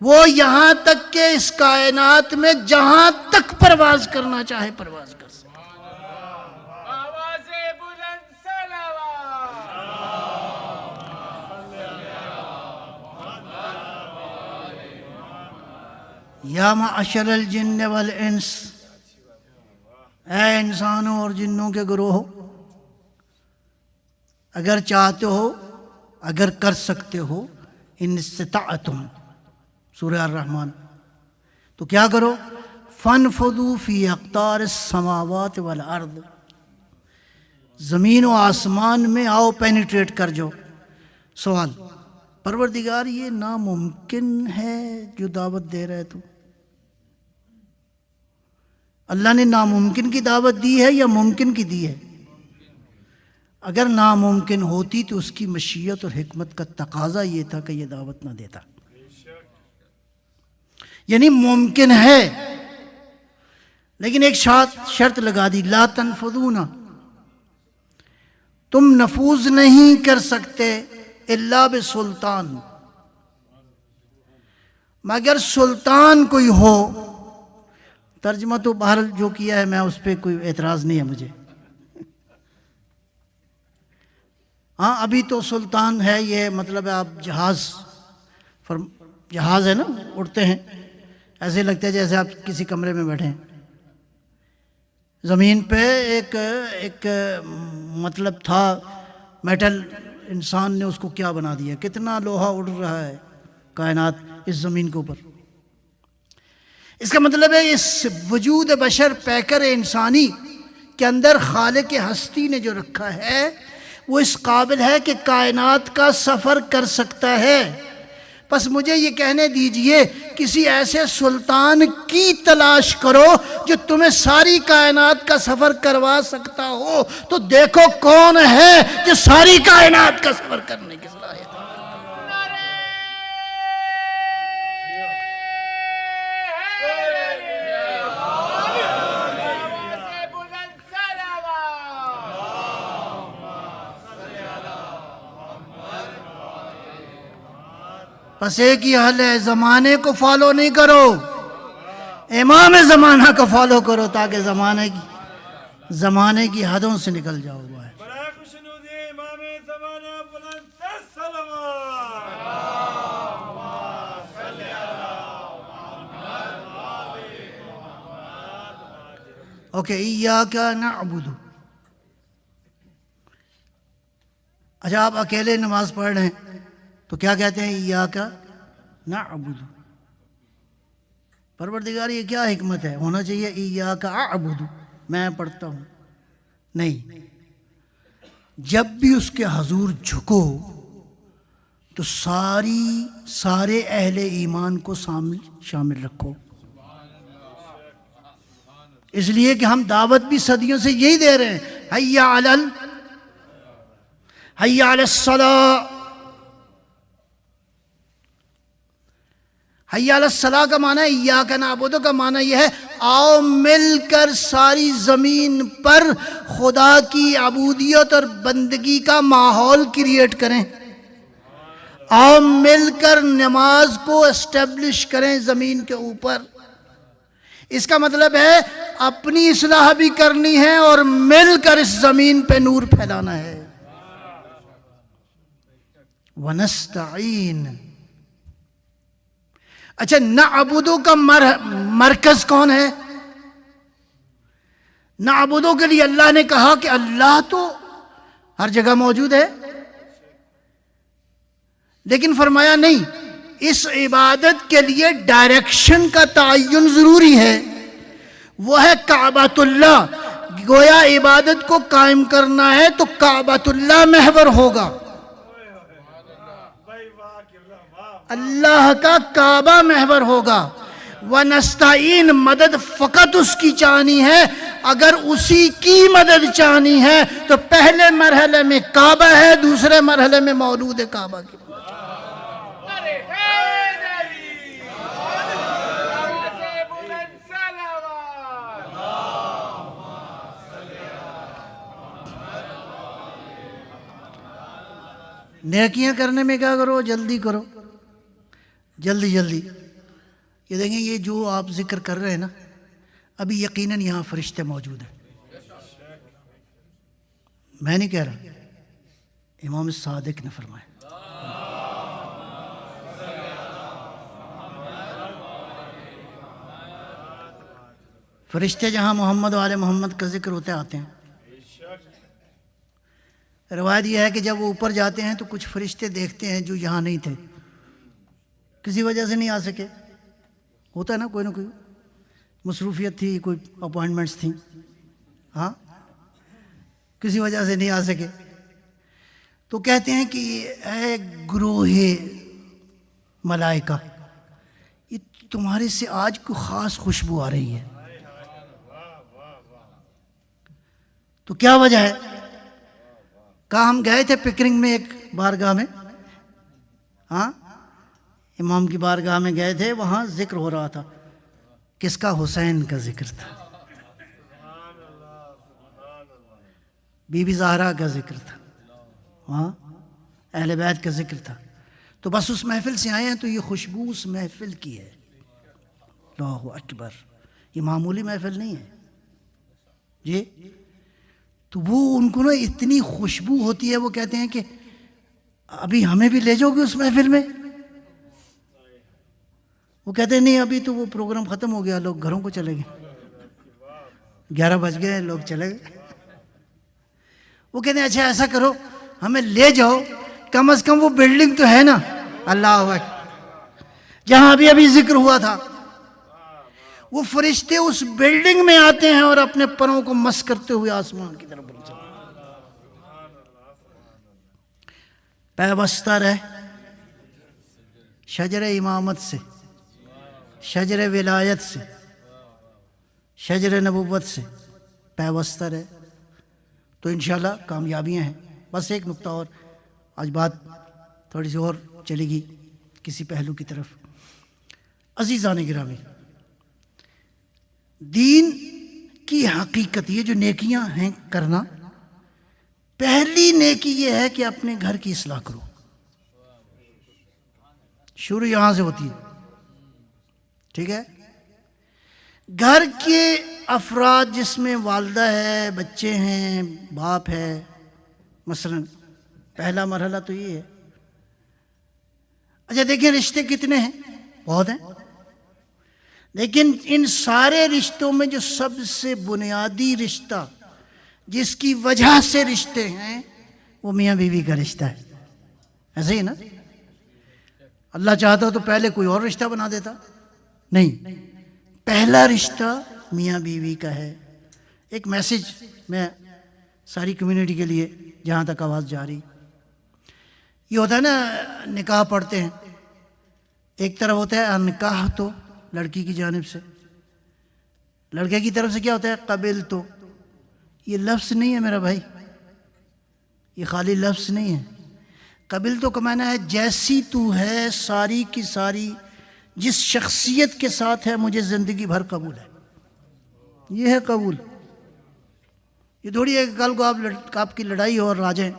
وہ یہاں تک کہ اس کائنات میں جہاں تک پرواز کرنا چاہے پرواز کر سکتا ہے. یا معشر الجن والانس، اے انسانوں اور جنوں کے گروہ، اگر چاہتے ہو، اگر کر سکتے ہو، ان استطعتم، سورہ الرحمن، تو کیا کرو؟ فانفذوا فی اقطار السماوات والارض، زمین و آسمان میں آؤ، پینیٹریٹ کر جاؤ. سوال: پروردگار یہ ناممکن ہے جو دعوت دے رہے تو؟ اللہ نے ناممکن کی دعوت دی ہے یا ممکن کی دی ہے؟ اگر ناممکن ہوتی تو اس کی مشیت اور حکمت کا تقاضا یہ تھا کہ یہ دعوت نہ دیتا. یعنی ممکن ہے، لیکن ایک شرط لگا دی: لا تنفذون، تم نفوذ نہیں کر سکتے الا بسلطان، مگر سلطان کوئی ہو. ترجمہ تو بہرحال جو کیا ہے میں اس پہ کوئی اعتراض نہیں ہے مجھے. ہاں، ابھی تو سلطان ہے، یہ مطلب ہے آپ جہاز ہے نا، اڑتے ہیں، ایسے لگتا ہے جیسے آپ کسی کمرے میں بیٹھے ہیں. زمین پہ ایک مطلب تھا میٹل، انسان نے اس کو کیا بنا دیا، کتنا لوہا اڑ رہا ہے کائنات اس زمین کے اوپر۔ اس کا مطلب ہے اس وجود بشر پیکر انسانی کے اندر خالق ہستی نے جو رکھا ہے وہ اس قابل ہے کہ کائنات کا سفر کر سکتا ہے۔ بس مجھے یہ کہنے دیجئے کسی ایسے سلطان کی تلاش کرو جو تمہیں ساری کائنات کا سفر کروا سکتا ہو، تو دیکھو کون ہے جو ساری کائنات کا سفر کرنے کی صلاحیت ہے۔ بس ایک ہی حل ہے، زمانے کو فالو نہیں کرو، امام زمانہ کو فالو کرو تاکہ زمانے کی حدوں سے نکل جاؤ۔ برائے خوشنود امام زمانہ بلند تر صلوات۔ اوکے، ایاک نعبد۔ اچھا آپ اکیلے نماز پڑھ رہے ہیں تو کیا کہتے ہیں؟ ایاک نعبد۔ پروردگار یہ کیا حکمت ہے؟ ہونا چاہیے ایاک اعبد، میں پڑھتا ہوں۔ نہیں، جب بھی اس کے حضور جھکو تو سارے اہل ایمان کو شامل رکھو، اس لیے کہ ہم دعوت بھی صدیوں سے یہی دے رہے ہیں، حی علی الصلاۃ۔ حی علی الصلاۃ کا معنی ہے ایاک نعبد کا معنی یہ ہے آؤ مل کر ساری زمین پر خدا کی عبودیت اور بندگی کا ماحول کریٹ کریں، آؤ مل کر نماز کو اسٹیبلش کریں زمین کے اوپر۔ اس کا مطلب ہے اپنی اصلاح بھی کرنی ہے اور مل کر اس زمین پہ نور پھیلانا ہے۔ وَنَسْتَعِينَ۔ اچھا، نعبدو کا مرکز کون ہے؟ نعبدو کے لیے اللہ نے کہا کہ اللہ تو ہر جگہ موجود ہے، لیکن فرمایا نہیں، اس عبادت کے لیے ڈائریکشن کا تعین ضروری ہے، وہ ہے کعبۃ اللہ۔ گویا عبادت کو قائم کرنا ہے تو کعبۃ اللہ محور ہوگا، اللہ کا کعبہ محور ہوگا۔ وَنَسْتَعِينَ، مدد فقط اس کی چاہنی ہے۔ اگر اسی کی مدد چاہنی ہے تو پہلے مرحلے میں کعبہ ہے، دوسرے مرحلے میں مولود کعبہ کی۔ نیکیاں کرنے میں کیا کرو؟ جلدی کرو، جلدی۔ یہ دیکھیں، یہ جو آپ ذکر کر رہے ہیں نا، ابھی یقیناً یہاں فرشتے موجود ہیں، میں نہیں کہہ رہا، امام صادق نے فرمایا۔ فرشتے جہاں محمد و آل محمد کا ذکر ہوتے آتے ہیں۔ روایت یہ ہے کہ جب وہ اوپر جاتے ہیں تو کچھ فرشتے دیکھتے ہیں جو یہاں نہیں تھے، کسی وجہ سے نہیں آ سکے، ہوتا ہے نا، کوئی نہ کوئی مصروفیت تھی، کوئی اپوائنٹمنٹس تھیں، ہاں، کسی وجہ سے نہیں آ سکے، تو کہتے ہیں کہ اے گروہ ملائکہ، یہ تمہارے سے آج کوئی خاص خوشبو آ رہی ہے، تو کیا وجہ ہے؟ کہا ہم گئے تھے پکنک میں ایک بارگاہ میں، ہاں، امام کی بارگاہ میں گئے تھے، وہاں ذکر ہو رہا تھا، کس کا؟ حسین کا ذکر تھا، بی بی زہرا کا ذکر تھا، ہاں، اہل بیت کا ذکر تھا، تو بس اس محفل سے آئے ہیں تو یہ خوشبو اس محفل کی ہے۔ اللہ اکبر، یہ معمولی محفل نہیں ہے جی، تو وہ ان کو نا اتنی خوشبو ہوتی ہے، وہ کہتے ہیں کہ ابھی ہمیں بھی لے جاؤ گے اس محفل میں؟ وہ کہتے ہیں نہیں، ابھی تو وہ پروگرام ختم ہو گیا، لوگ گھروں کو چلے گئے، 11 بج گئے، لوگ چلے گئے۔ وہ کہتے ہیں اچھا ایسا کرو ہمیں لے جاؤ، کم از کم وہ بلڈنگ تو ہے نا، اللہ اکبر، جہاں ابھی ذکر ہوا تھا، وہ فرشتے اس بلڈنگ میں آتے ہیں اور اپنے پروں کو مس کرتے ہوئے آسمان کی طرف بڑھتے ہیں۔ پیوستہ رہ شجر امامت سے، شجر ولایت سے، شجر نبوت سے پیوستہ رہ، تو انشاءاللہ کامیابیاں ہیں۔ بس ایک نقطہ اور، آج بات تھوڑی سی اور چلے گی کسی پہلو کی طرف۔ عزیزان گرامی، دین کی حقیقت، یہ جو نیکیاں ہیں کرنا، پہلی نیکی یہ ہے کہ اپنے گھر کی اصلاح کرو، شروع یہاں سے ہوتی ہے، ٹھیک ہے؟ گھر کے افراد جس میں والدہ ہے، بچے ہیں، باپ ہے، مثلا پہلا مرحلہ تو یہ ہے۔ اچھا دیکھیں رشتے کتنے ہیں؟ بہت ہیں، لیکن ان سارے رشتوں میں جو سب سے بنیادی رشتہ جس کی وجہ سے رشتے ہیں وہ میاں بیوی کا رشتہ ہے، ایسے ہی نا؟ اللہ چاہتا تو پہلے کوئی اور رشتہ بنا دیتا، نہیں، پہلا رشتہ میاں بیوی کا ہے۔ ایک میسج میں ساری کمیونٹی کے لیے جہاں تک آواز جا رہی، یہ ہوتا ہے نا، نکاح پڑھتے ہیں، ایک طرف ہوتا ہے انکاح تو لڑکی کی جانب سے، لڑکے کی طرف سے کیا ہوتا ہے قبل تو۔ یہ لفظ نہیں ہے میرا بھائی، یہ خالی لفظ نہیں ہے، قبل تو کا معنی ہے جیسی تو ہے ساری کی ساری، جس شخصیت کے ساتھ ہے مجھے زندگی بھر قبول ہے، یہ ہے قبول۔ یہ تھوڑی ہے کہ کل کو آپ کی لڑائی ہو اور آ جائیں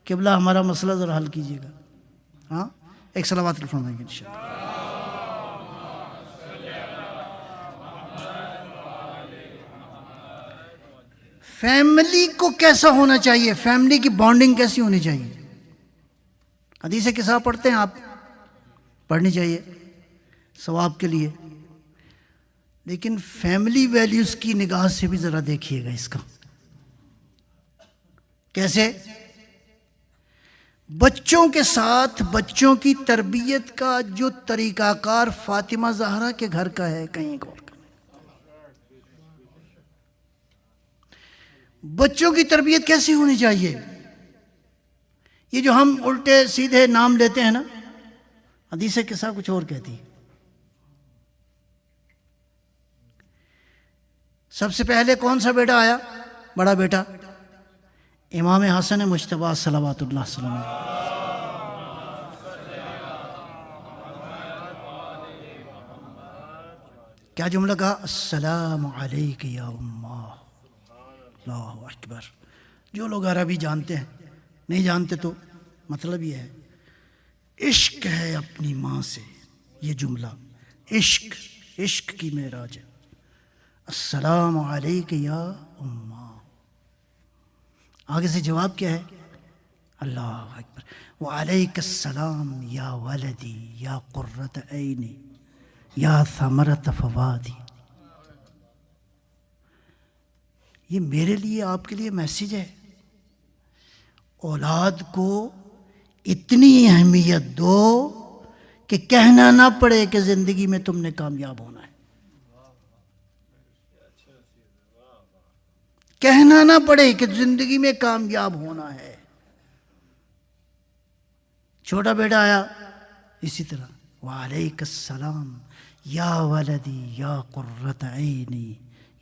قبلہ ہمارا مسئلہ ذرا حل کیجیے گا۔ ہاں ایک صلوات فرمائیں گے انشاءاللہ۔ فیملی کو کیسا ہونا چاہیے، فیملی کی بانڈنگ کیسی ہونی چاہیے؟ حدیث کسا پڑھتے ہیں آپ، پڑھنی چاہیے ثواب کے لیے، لیکن فیملی ویلیوز کی نگاہ سے بھی ذرا دیکھیے گا اس کا کیسے۔ بچوں کے ساتھ بچوں کی تربیت کا جو طریقہ کار فاطمہ زہرا کے گھر کا ہے، کہیں اور کا، بچوں کی تربیت کیسی ہونی چاہیے؟ یہ جو ہم الٹے سیدھے نام لیتے ہیں نا، حدیث قصہ کچھ اور کہتی ہے۔ سب سے پہلے کون سا بیٹا آیا؟ بڑا بیٹا امام حسن مجتبیٰ صلوات اللہ وسلم۔ کیا جملہ کہا؟ السلام علیک یا امہ۔ اللہ اکبر۔ جو لوگ عربی جانتے ہیں، نہیں جانتے تو مطلب یہ ہے، عشق ہے اپنی ماں سے، یہ جملہ عشق کی معراج ہے۔ السلام علیک یا امہ، آگے سے جواب کیا ہے؟ اللہ اکبر۔ وعلیک السلام یا ولدی یا قرۃ عینی یا ثمرۃ فوادی۔ یہ میرے لیے آپ کے لیے میسیج ہے، اولاد کو اتنی اہمیت دو کہ کہنا نہ پڑے کہ زندگی میں تم نے کامیاب ہونا ہے، کہنا نہ پڑے کہ زندگی میں کامیاب ہونا ہے۔ چھوٹا بیٹا آیا اسی طرح، وعلیک السلام یا ولدی یا قرۃ عینی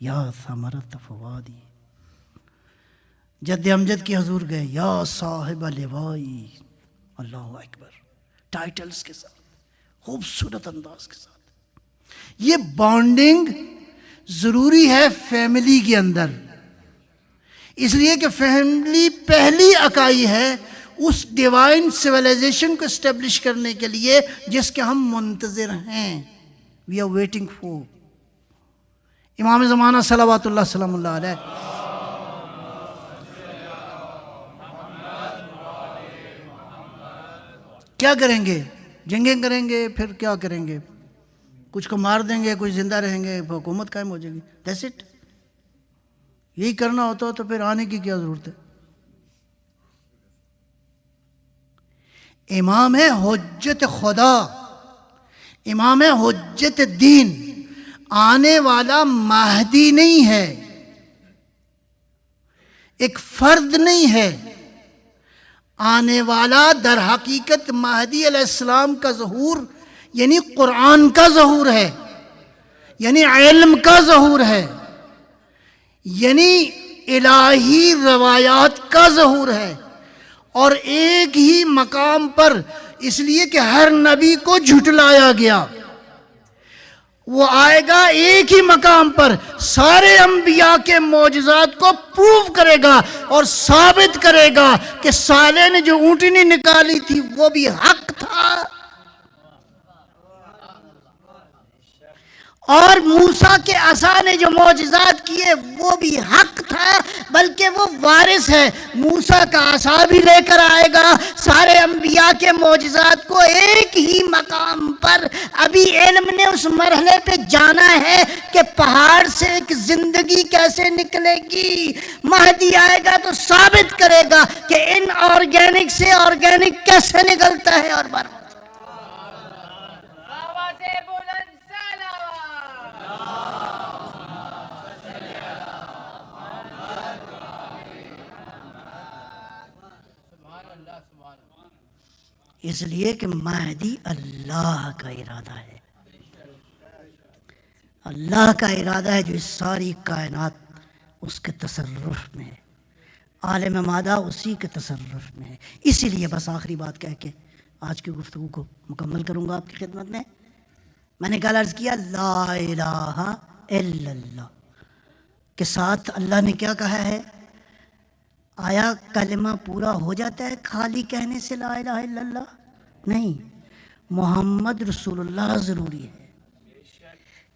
یا ثمرۃ فوادی۔ جد امجد کی حضور گئے، یا صاحب لوائی، اللہ اکبر، ٹائٹلز کے ساتھ، خوبصورت انداز کے ساتھ۔ یہ بانڈنگ ضروری ہے فیملی کے اندر، اس لیے کہ فیملی پہلی اکائی ہے اس ڈیوائن سویلائزیشن کو اسٹیبلش کرنے کے لیے جس کے ہم منتظر ہیں، وی آر ویٹنگ فور۔ امام زمانہ صلوات اللہ سلام اللہ علیہ کیا کریں گے؟ جنگیں کریں گے، پھر کیا کریں گے؟ کچھ کو مار دیں گے، کچھ زندہ رہیں گے، حکومت قائم ہو جائے گی، دیٹس اٹ۔ یہی کرنا ہوتا تو پھر آنے کی کیا ضرورت ہے؟ امام ہے حجت خدا، امام ہے حجت دین، آنے والا مہدی نہیں ہے، ایک فرد نہیں ہے، آنے والا در حقیقت مہدی علیہ السلام کا ظہور یعنی قرآن کا ظہور ہے، یعنی علم کا ظہور ہے، یعنی الہی روایات کا ظہور ہے، اور ایک ہی مقام پر، اس لیے کہ ہر نبی کو جھٹلایا گیا، وہ آئے گا ایک ہی مقام پر، سارے انبیاء کے معجزات کو پروف کرے گا اور ثابت کرے گا کہ صالح نے جو اونٹنی نکالی تھی وہ بھی حق تھا، اور موسیٰ کے عصا نے جو معجزات کیے وہ بھی حق تھا، بلکہ وہ وارث ہے، موسیٰ کا عصا بھی لے کر آئے گا، سارے انبیاء کے معجزات کو ایک ہی مقام پر۔ ابھی علم نے اس مرحلے پہ جانا ہے کہ پہاڑ سے ایک زندگی کیسے نکلے گی، مہدی آئے گا تو ثابت کرے گا کہ ان آرگینک سے آرگینک کیسے نکلتا ہے، اور بار اس لیے کہ مہدی اللہ کا ارادہ ہے، اللہ کا ارادہ ہے، جو اس ساری کائنات اس کے تصرف میں ہے، عالم مادہ اسی کے تصرف میں ہے۔ اسی لیے بس آخری بات کہہ کے آج کی گفتگو کو مکمل کروں گا آپ کی خدمت میں۔ میں نے کل عرض کیا لا الہ الا اللہ کے ساتھ اللہ نے کیا کہا ہے؟ آیا کلمہ پورا ہو جاتا ہے خالی کہنے سے لا الہ الا اللہ؟ نہیں، محمد رسول اللہ ضروری ہے۔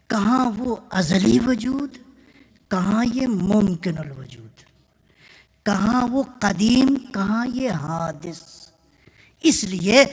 کہاں وہ ازلی وجود، کہاں یہ ممکن الوجود، کہاں وہ قدیم، کہاں یہ حادث۔ اس لیے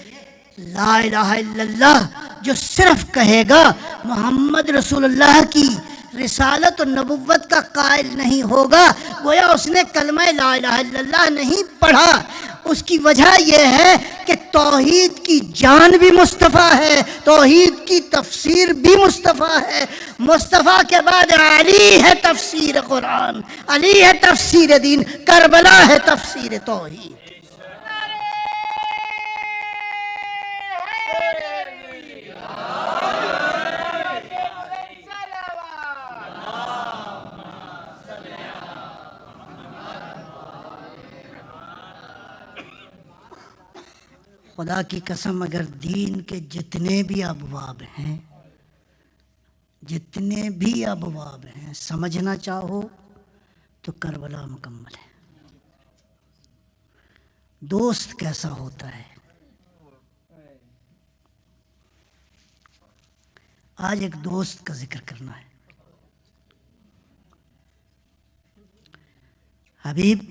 لا الہ الا اللہ جو صرف کہے گا محمد رسول اللہ کی رسالت و نبوت کا قائل نہیں ہوگا، گویا اس نے کلمہ لا الہ الا اللہ نہیں پڑھا۔ اس کی وجہ یہ ہے کہ توحید کی جان بھی مصطفیٰ ہے، توحید کی تفسیر بھی مصطفیٰ ہے، مصطفیٰ کے بعد علی ہے تفسیر قرآن، علی ہے تفسیر دین، کربلا ہے تفسیر توحید۔ خدا کی قسم اگر دین کے جتنے بھی ابواب ہیں، جتنے بھی ابواب ہیں، سمجھنا چاہو تو کربلا مکمل ہے۔ دوست کیسا ہوتا ہے؟ آج ایک دوست کا ذکر کرنا ہے۔ حبیب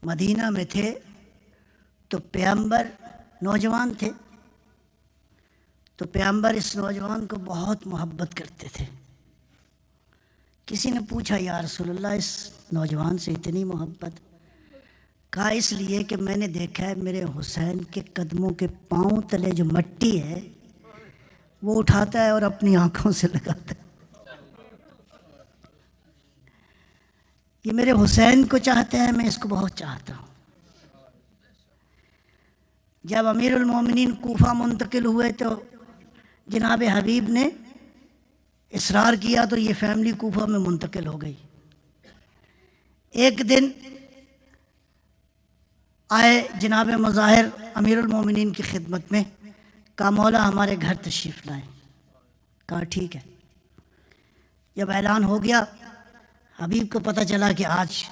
مدینہ میں تھے تو پیغمبر نوجوان تھے، تو پیغمبر اس نوجوان کو بہت محبت کرتے تھے۔ کسی نے پوچھا یا رسول اللہ اس نوجوان سے اتنی محبت؟ کہا اس لیے کہ میں نے دیکھا ہے میرے حسین کے قدموں کے پاؤں تلے جو مٹی ہے وہ اٹھاتا ہے اور اپنی آنکھوں سے لگاتا ہے۔ یہ میرے حسین کو چاہتے ہیں، میں اس کو بہت چاہتا ہوں۔ جب امیر المومنین کوفہ منتقل ہوئے تو جناب حبیب نے اصرار کیا تو یہ فیملی کوفہ میں منتقل ہو گئی۔ ایک دن آئے جناب مظاہر امیر المومنین کی خدمت میں، کہا مولا ہمارے گھر تشریف لائیں۔ کہا ٹھیک ہے۔ جب اعلان ہو گیا حبیب کو پتہ چلا کہ آج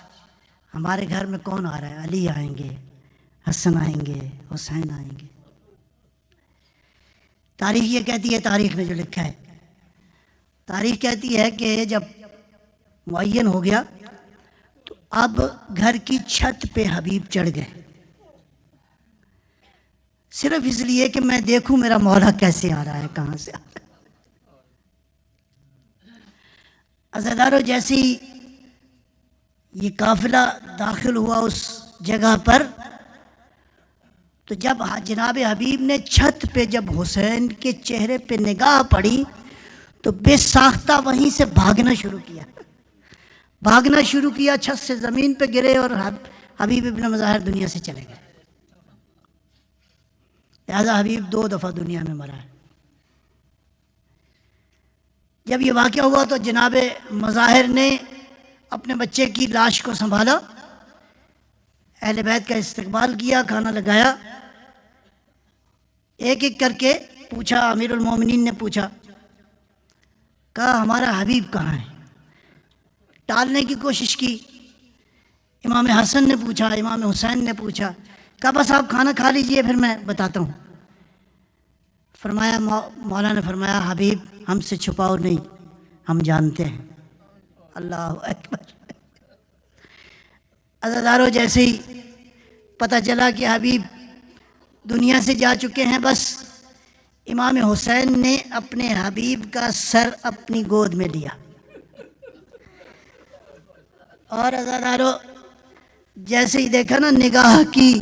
ہمارے گھر میں کون آ رہا ہے، علی آئیں گے، حسن آئیں گے، حسین آئیں گے۔ تاریخ یہ کہتی ہے، تاریخ میں جو لکھا ہے، تاریخ کہتی ہے کہ جب معین ہو گیا تو اب گھر کی چھت پہ حبیب چڑھ گئے، صرف اس لیے کہ میں دیکھوں میرا مولا کیسے آ رہا ہے، کہاں سے آ رہا ہے۔ عزادارو جیسی یہ قافلہ داخل ہوا اس جگہ پر، تو جب جناب حبیب نے چھت پہ جب حسین کے چہرے پہ نگاہ پڑی تو بے ساختہ وہیں سے بھاگنا شروع کیا، چھت سے زمین پہ گرے اور حبیب ابن مظاہر دنیا سے چلے گئے۔ لہذا حبیب 2 دفعہ دنیا میں مرا ہے۔ جب یہ واقعہ ہوا تو جناب مظاہر نے اپنے بچے کی لاش کو سنبھالا، اہل بیت کا استقبال کیا، کھانا لگایا، ایک ایک کر کے پوچھا، امیر المومنین نے پوچھا، کہا ہمارا حبیب کہاں ہے؟ ٹالنے کی کوشش کی۔ امام حسن نے پوچھا، امام حسین نے پوچھا، کہا بس آپ کھانا کھا لیجئے پھر میں بتاتا ہوں۔ فرمایا، مولا نے فرمایا، حبیب ہم سے چھپاؤ نہیں، ہم جانتے ہیں۔ اللہ اکبر۔ عزادارو، جیسے ہی پتہ چلا کہ حبیب دنیا سے جا چکے ہیں، بس امام حسین نے اپنے حبیب کا سر اپنی گود میں لیا، اور عزادارو جیسے ہی دیکھا نا، نگاہ کی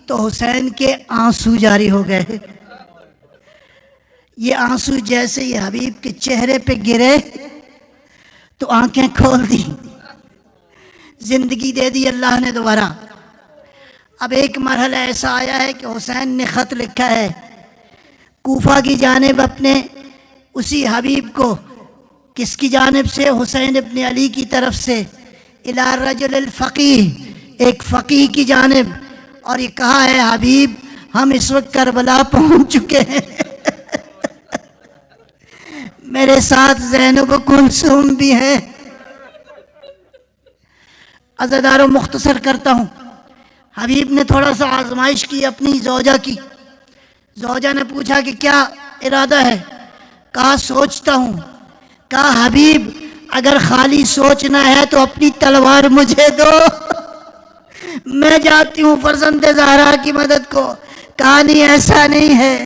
تو حسین کے آنسو جاری ہو گئے۔ یہ آنسو جیسے ہی حبیب کے چہرے پہ گرے تو آنکھیں کھول دی، زندگی دے دی اللہ نے دوبارہ۔ اب ایک مرحلہ ایسا آیا ہے کہ حسین نے خط لکھا ہے کوفہ کی جانب اپنے اسی حبیب کو، کس کی جانب سے؟ حسین ابن علی کی طرف سے، الی الرجل الفقیہ، ایک فقیہ کی جانب، اور یہ کہا ہے حبیب ہم اس وقت کربلا پہنچ چکے ہیں، میرے ساتھ زینب و کلثوم بھی ہیں۔ عزادارو مختصر کرتا ہوں، حبیب نے تھوڑا سا آزمائش کی اپنی زوجہ کی۔ زوجہ نے پوچھا کہ کیا ارادہ ہے؟ کہا سوچتا ہوں۔ کہا حبیب اگر خالی سوچنا ہے تو اپنی تلوار مجھے دو، میں جاتی ہوں فرزند زہرا کی مدد کو۔ کہا نہیں، ایسا نہیں ہے۔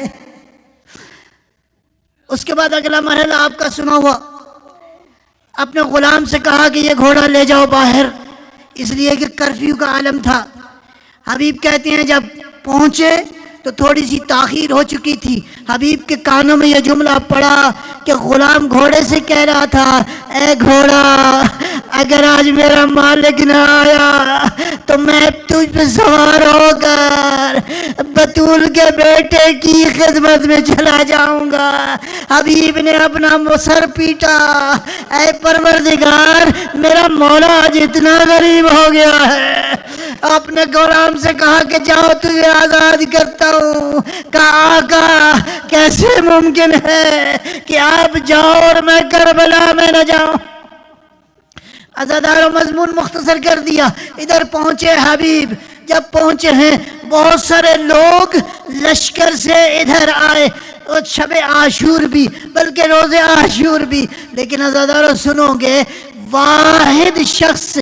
اس کے بعد اگلا مرحلہ آپ کا سنا ہوا، اپنے غلام سے کہا کہ یہ گھوڑا لے جاؤ باہر، اس لیے کہ کرفیو کا عالم تھا۔ حبیب کہتے ہیں جب پہنچے تو تھوڑی سی تاخیر ہو چکی تھی، حبیب کے کانوں میں یہ جملہ پڑا کہ غلام گھوڑے سے کہہ رہا تھا، اے گھوڑا اگر آج میرا مالک نہ آیا تو میں تجھ پہ سوار ہو کر بطول کے بیٹے کی خدمت میں چلا جاؤں گا۔ حبیب نے اپنا سر پیٹا، اے پروردگار میرا مولا آج اتنا غریب ہو گیا ہے۔ اپنے غلام سے کہا کہ جاؤ تجھے آزاد کرتا ہوں۔ کہا آقا کیسے ممکن ہے کہ آپ جاؤ اور میں کربلا میں نہ جاؤں؟ عزادارو مضمون مختصر کر دیا۔ ادھر پہنچے حبیب، جب پہنچے ہیں بہت سارے لوگ لشکر سے ادھر آئے، اور شب عاشور بھی، بلکہ روز عاشور بھی، لیکن عزادارو سنو گے، واحد شخص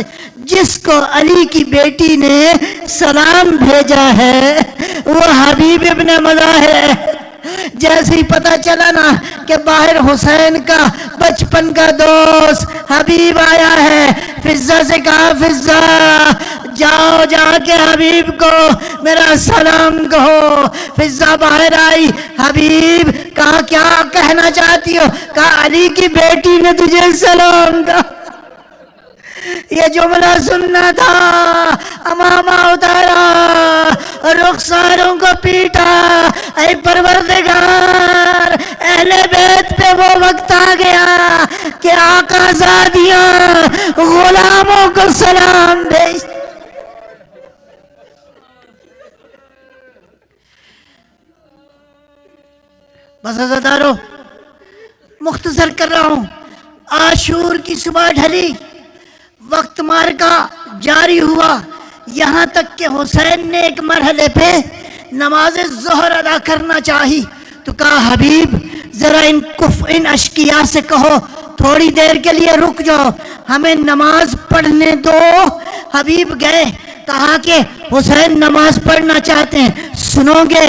جس کو علی کی بیٹی نے سلام بھیجا ہے وہ حبیب ابن مظاہر ہے۔ جیسے ہی پتہ چلا نا کہ باہر حسین کا بچپن کا دوست حبیب آیا ہے، فضہ سے کہا فضہ جاؤ جا کے حبیب کو میرا سلام کہو۔ فضہ باہر آئی، حبیب کہا کیا کہنا چاہتی ہو؟ کہا علی کی بیٹی نے تجھے سلام کہا۔ یہ جملہ سننا تھا، امامہ اتارا، رخساروں کو پیٹا۔ اے پروردگار اہل بیت پہ وہ وقت آ گیا کہ آقا زادیاں غلاموں کو سلام بھیج۔ بس عزادارو مختصر کر رہا ہوں، عاشور کی صبح ڈھلی، وقت مارکا جاری ہوا، یہاں تک کہ حسین نے ایک مرحلے پہ نماز ظہر ادا کرنا چاہی تو کہا حبیب ذرا ان اشقیاء سے کہو تھوڑی دیر کے لیے رک جاؤ، ہمیں نماز پڑھنے دو۔ حبیب گئے، کہا کہ حسین نماز پڑھنا چاہتے ہیں، سنو گے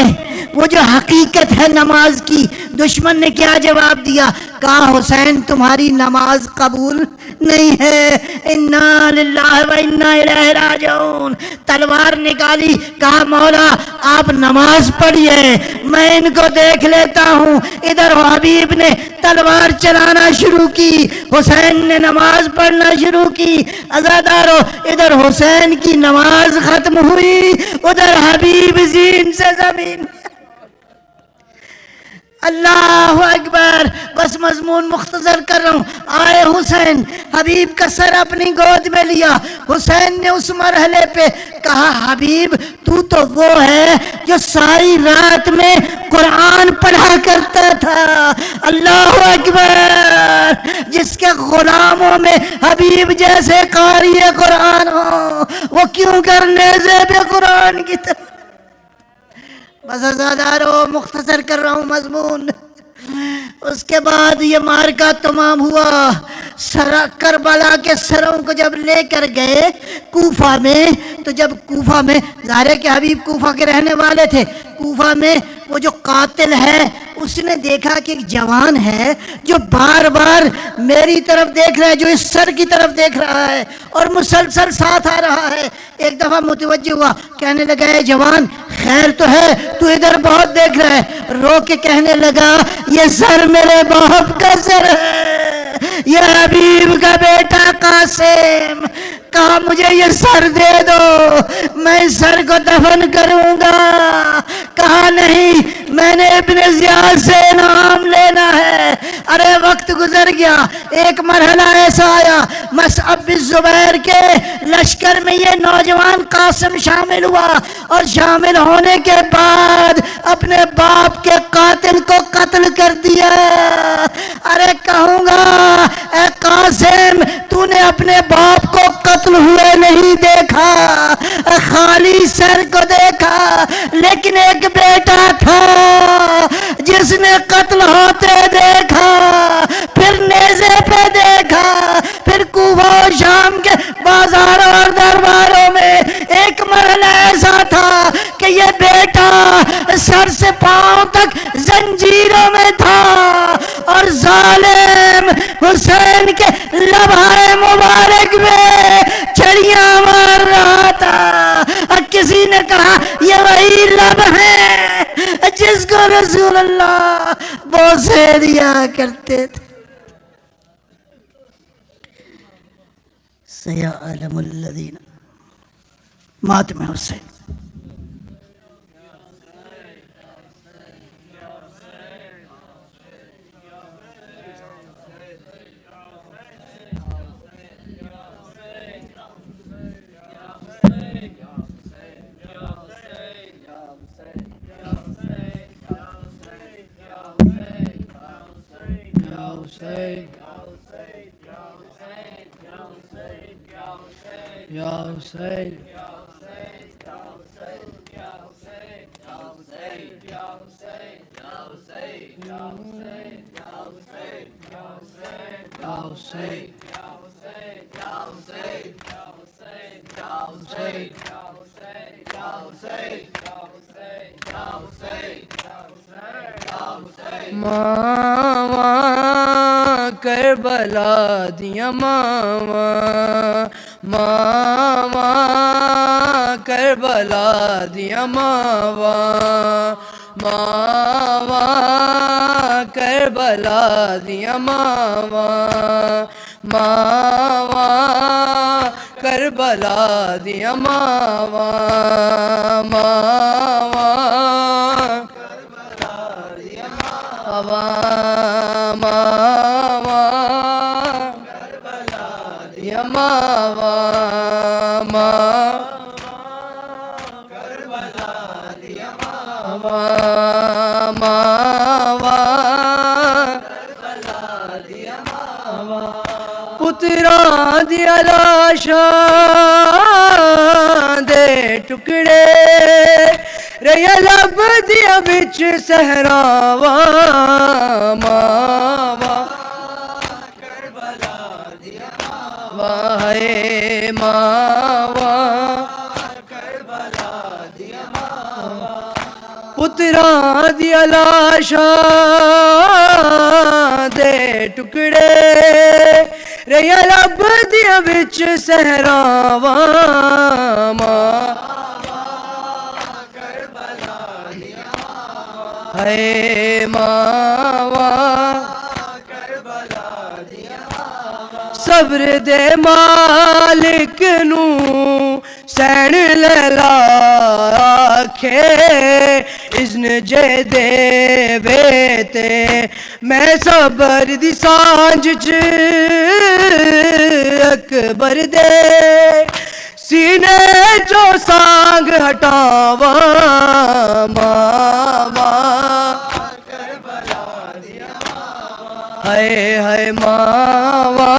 وہ جو حقیقت ہے نماز کی۔ دشمن نے کیا جواب دیا؟ کہا حسین تمہاری نماز قبول نہیں ہے۔ انا للہ و انا الیہ راجعون۔ تلوار نکالی، کہا مولا آپ نماز پڑھیے میں ان کو دیکھ لیتا ہوں۔ ادھر حبیب نے تلوار چلانا شروع کی، حسین نے نماز پڑھنا شروع کی۔ عزادارو ادھر حسین کی نماز ختم ہوئی، ادھر حبیب زین سے زمین۔ اللہ اکبر۔ بس مضمون مختصر کر رہا ہوں۔ آئے حسین، حبیب کا سر اپنی گود میں لیا۔ حسین نے اس مرحلے پہ کہا حبیب تو وہ ہے جو ساری رات میں قرآن پڑھا کرتا تھا۔ اللہ اکبر۔ جس کے غلاموں میں حبیب جیسے قاری قرآن ہو، وہ کیوں کر نیزے پہ قرآن کی طرح۔ بس ازادارو مختصر کر رہا ہوں مضمون۔ اس کے بعد یہ معرکہ تمام ہوا۔ کربلا کے سروں کو جب لے کر گئے کوفہ میں، تو جب کوفہ میں، ظاہر ہے کہ حبیب کوفہ کے رہنے والے تھے، کوفہ میں وہ جو قاتل ہے اس نے دیکھا کہ ایک جوان ہے جو بار بار میری طرف دیکھ رہا ہے، جو اس سر کی طرف دیکھ رہا ہے اور مسلسل ساتھ آ رہا ہے۔ ایک دفعہ متوجہ ہوا، کہنے لگا اے جوان خیر تو ہے، تو ادھر بہت دیکھ رہا ہے۔ رو کے کہنے لگا یہ سر میرے باپ کا سر ہے، یہ حبیب کا بیٹا قاسم۔ کہا مجھے یہ سر دے دو، میں اس سر کو دفن کروں گا۔ کہا نہیں، میں نے ابن زیاد سے انعام لینا ہے۔ ارے وقت گزر گیا، ایک مرحلہ ایسا آیا مصعب بن زبیر کے لشکر میں یہ نوجوان قاسم شامل ہوا، اور شامل ہونے کے بعد اپنے باپ کے قاتل کو قتل کر دیا۔ ارے کہوں گا اے قاسم تو نے اپنے باپ کو قتل ہوئے نہیں دیکھا، خالی سر کو دیکھا، لیکن ایک بیٹا تھا جس نے قتل ہوتے دیکھا، پھر نیزے پہ دیکھا، پھر کوفہ و شام کے بازاروں اور درباروں میں ایک مرحلہ ایسا تھا کہ یہ بیٹا سر سے پاؤں تک زنجیروں میں تھا، اور ظالم حسین کے لبھائے مبارک میں چھڑیاں مار رہا تھا۔ اور کسی نے کہا یہ وہی لب ہے جس کو رسول اللہ بوسے دیا کرتے تھے۔ سیعلم الذین ماتم حسین۔ یا حسین ماما کربلا دیا ماما، ماما کربلا دیا ماما، ماما کربلا دیا ماما، ماما کربلا دیا ماما، ماما ماما یا ماما، ماما پترا دیا لاشاں دے ٹکڑے ریا لب دیا بچ صحراوا، ماوا کربلا دیا ماوا ہے، ماوا کربلا دیا ماوا پترا دیا لاشاں دے ٹکڑے رہیا لب دیا وچ صحراواں ہے ماواں صبر دے مالک نو سین لیلا آکھے اذن جے دے ویتے میں صبر دی سانج چ اکبر دے سینے جو سانگ ہٹاواں ماواں ہائے ہائے ماواں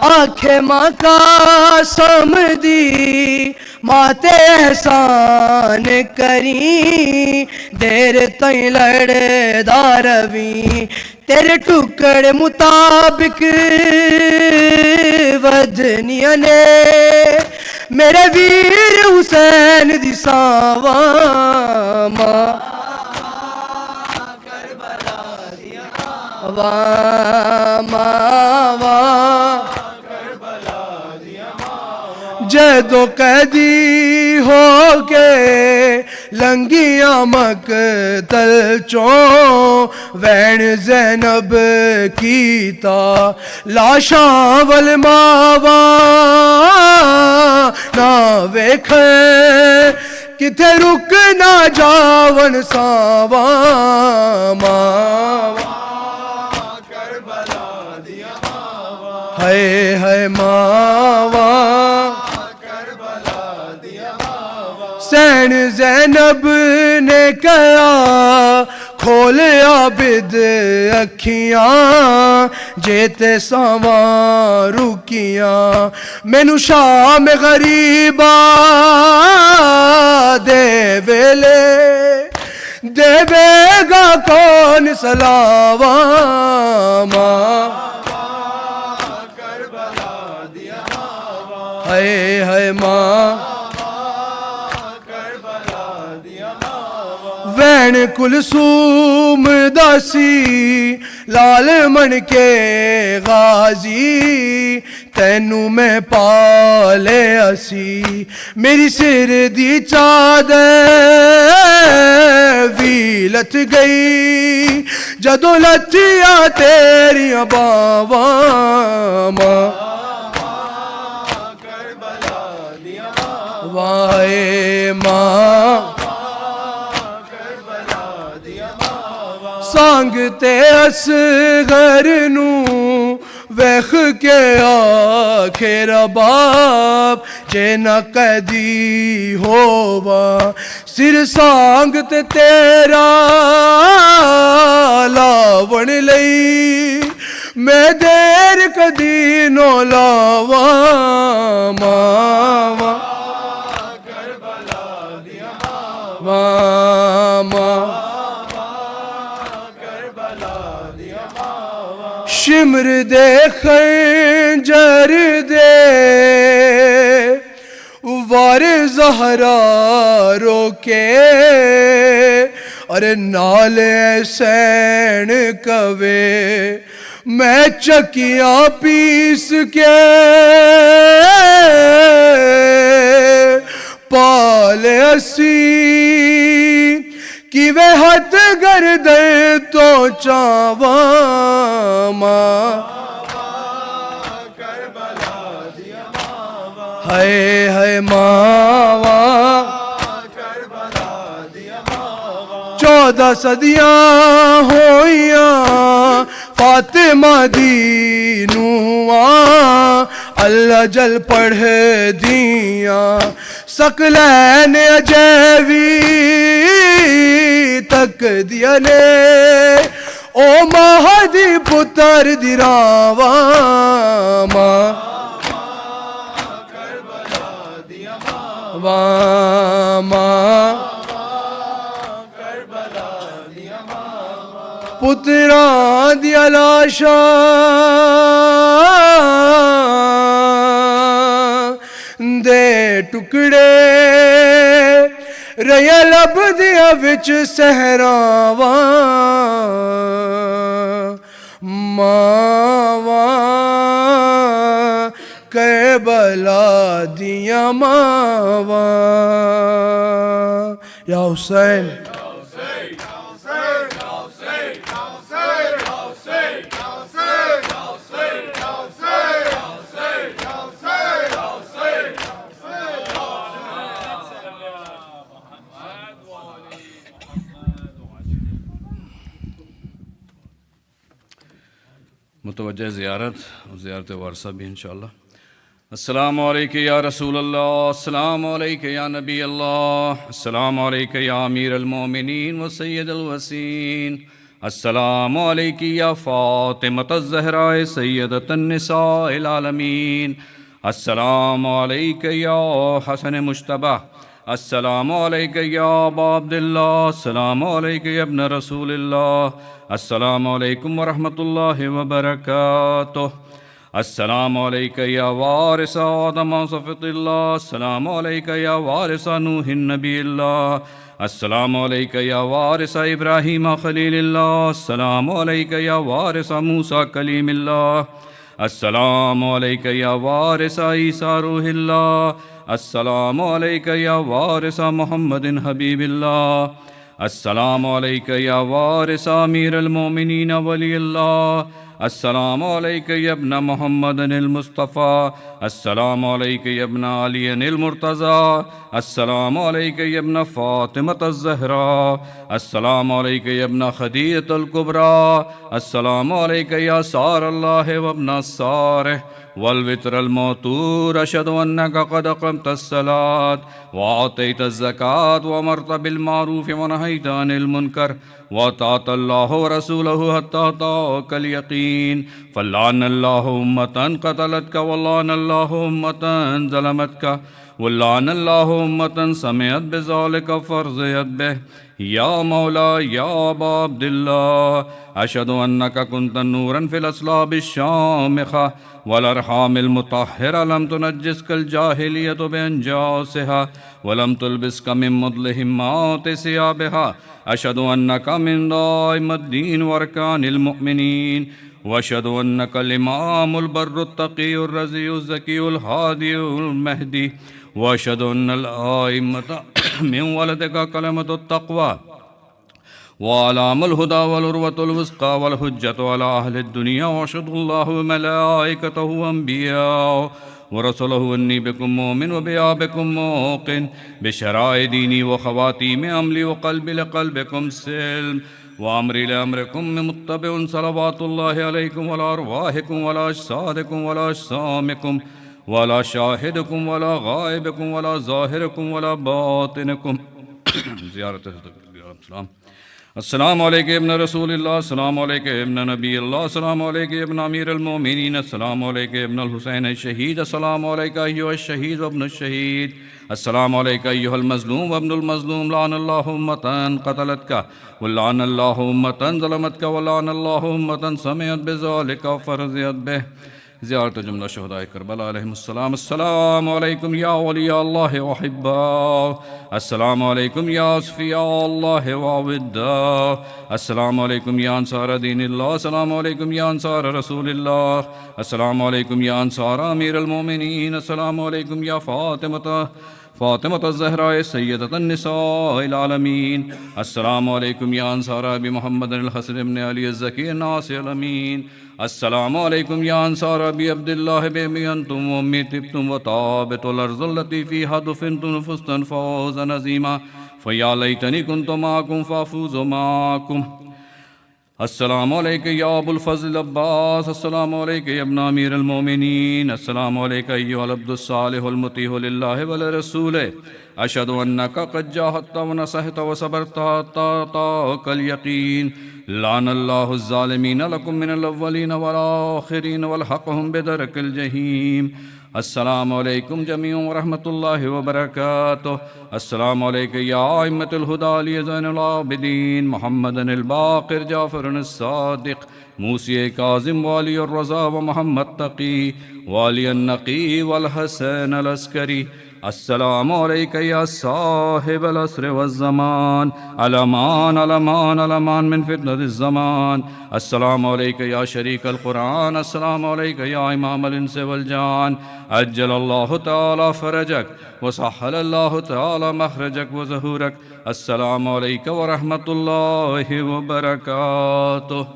آنکھیں ماں قاسم دی ماں تے احسان کریں دیر تائیں لڑے دارویں تیرے ٹکڑے مطابق ودنیاں نے میرے ویر حسین دی ساواں ماں واں ماواں جدو قیدی ہو کے لنگیاں مقتل چوں وین زینب کیتا لاشاں ول ماواں نہ ویکھے کتے رک نہ جاون ساواں ماواں ہائے ہائے ماواں حسین زینب نے کہا کھول عابد اکھیاں جیتے ساواں رکیاں مینو شام غریبا دے ویلے دے گا کون سلاواں ماں ہائے ہائے ماں وین کلثوم داسی لال من کے غازی تینو میں پالے اسی میری سر دی چادر بھی لت گئی جدو لتیا تیریاں باواں ماں وائے ماں سانگ تے اصغر نو ویخ کے آکھے رباب جے نہ قیدی ہووا سر سانگ تے تیرا لاون لئی میں دیر کدی نو لاواں ماواں ماں شمر دے خنجر دے وار زہرا روکے اور نال حسین کوے میں چکیاں پیس کے پالے اسی کی وے ہاتھ گردن تو چاواں ماں ہائے ہائے ماواں 14 صدیاں ہوئیاں فاطمہ دی نواں اللہ جل پڑھ دیاں سکلین اجیوی تک دیا نے او مہدی پتر دی راواں ماں ماں پتراں دیا لاشاں دے ٹکڑے ریا لب دیا وچ صحراواں ماوا کربلا دیا ماوا یا حسین متوجہ زیارت ورثہ بھی انشاءاللہ۔ السلام علیکم یا رسول اللہ، السلام علیکم یا نبی اللہ، السلام علیکم یا امیر المومنین و سید الوسین، السلام علیکم یا فاطمۃ الزہراء سیدۃ النساء العالمین، السلام علیکم یا حسن مجتبی، السلام علیکم یا ابا عبداللہ، السلام علیکم یا ابن رسول اللہ، السلام علیکم ورحمۃ اللہ وبرکاتہ، السلام علیکم یا وارث آدم صفت اللہ، السلام علیکم یا وارث نوح نبی اللہ، السلام علیکم یا وارث ابراہیم خلیل اللہ، السلام علیکم یا وارث موسیٰ کلیم اللہ، السلام علیکم یا وارث عیسیٰ روح اللہ، السلام علیکم یا وارث محمد حبیب اللہ، السلام علیکم یا وارث امیر المومنین ولی اللہ، السلام علیکم یا ابن محمد المصطفیٰ، السلام علیکم یا ابن علی المرتضیٰ، السلام علیکم یا ابن فاطمۃ الزہراء، السلام علیکم یا ابن خدیجۃ الکبریٰ، السلام علیکم یا سار اللہ وابن السارہ والوتر الموتور، اشہد انک قد اقمت الصلاۃ واعطیت الزکاۃ وامرت بالمعروف ونہیت عن المنکر واطعت اللہ ورسولہ حتی اتاک الیقین، فلعن اللہ امۃ قتلتک ولعن اللہ امۃ ظلمتک ولعن اللہ امۃ سمعت بذلک فرضیت بہ، یا مولا یا ابا عبداللہ، اشہد انک کنت نورا فی الاصلاب الشامخہ والارحام المطہرہ، لم تنجسک الجاہلیۃ بانجاسها ولم تلبسک من مظلمات ثیابها، اشہد انک من دائم الدین وارکان المؤمنین، واشہد انک الامام البر التقی الرضی الزکی الہادی المہدی، واشہد ان الائمۃ من ولدک کلمۃ التقوی وعلام الہدى والعروة الوثقى والحجة على أهل الدنيا، وأشهد الله وملائكته وأنبياءه ورسله أني بكم مؤمن وبيابكم موقن بشرائع ديني وخواتيم أملي وقلبي لقلبكم سلم وأمري لأمركم متبع، صلوات الله عليكم وعلى أرواحكم وعلى أجسادكم وعلى أجسامكم وعلى شاهدكم وعلى غائبكم وعلى ظاهركم وعلى باطنكم زیارت السلام۔ السلام علیکم ابن رسول اللہ، السلام علیکم ابن نبی اللہ، السلام علیکم ابن امیر المومنین، السلام علیکم ابن الحسین الشہید، السلام علیکم ایھا الشہید وابن الشہید، السلام علیکم ایھا المظلوم وابن المظلوم، لعن اللہ امۃ قتلتک ولعن اللہ امۃ ظلمتک ولعن اللہ امۃ سمعت بذلک فرضیت بہ، زیارت جملہ شہداء کربلا علیہم السلام۔ السلام علیکم یا اولیاء اللہ وحباء، السلام علیکم یا اصفیاء اللہ ووداء، السلام علیکم یا انصار دین اللہ، السلام علیکم یا انصار رسول اللہ، السلام علیکم یا انصار امیر المومنین، السلام علیکم یا فاطمۃ الزہراء سیدۃ النساء العالمین، السلام علیکم یا انصار ابی محمد الحسن بن علی الزکی الناصر الامین، السلام علیکم یا انصار ابی عبداللہ بی انتم و امی طبتم و طابت الارض التي فیہا دفنتم فزتم فوزا عظیما، فیا لیتنی کنت معکم فافوز معکم، السلام علیکم یا ابو الفضل عباس، السلام علیکم یا ابن امیر المومنین، السلام علیکم ایھا العبد الصالح المطیع للہ ولرسولہ، اشہد انک قد جاہدت ونصحت وصبرت حتی اتاک الیقین، لعن اللہ الظالمین لکم من الاولین والآخرین والحقہم بدرک الجحیم، السلام علیکم جمیع ورحمۃ اللہ وبرکاتہ، السلام علیکم یا ائمۃ الہدیٰ علی زین العابدین، محمد الباقر، جعفر الصادق، موسی کاظم، والی الرضا و محمد تقی، والی النقی والحسین العسکری، السلام عليك يا صاحب العصر والزمان الامان الامان الامان من فتنة الزمان السلام عليك يا شريك القرآن السلام عليك يا إمام الإنس والجان عجل الله تعالى فرجك وسهل الله تعالى مخرجك وظهورك السلام عليك ورحمة الله وبركاته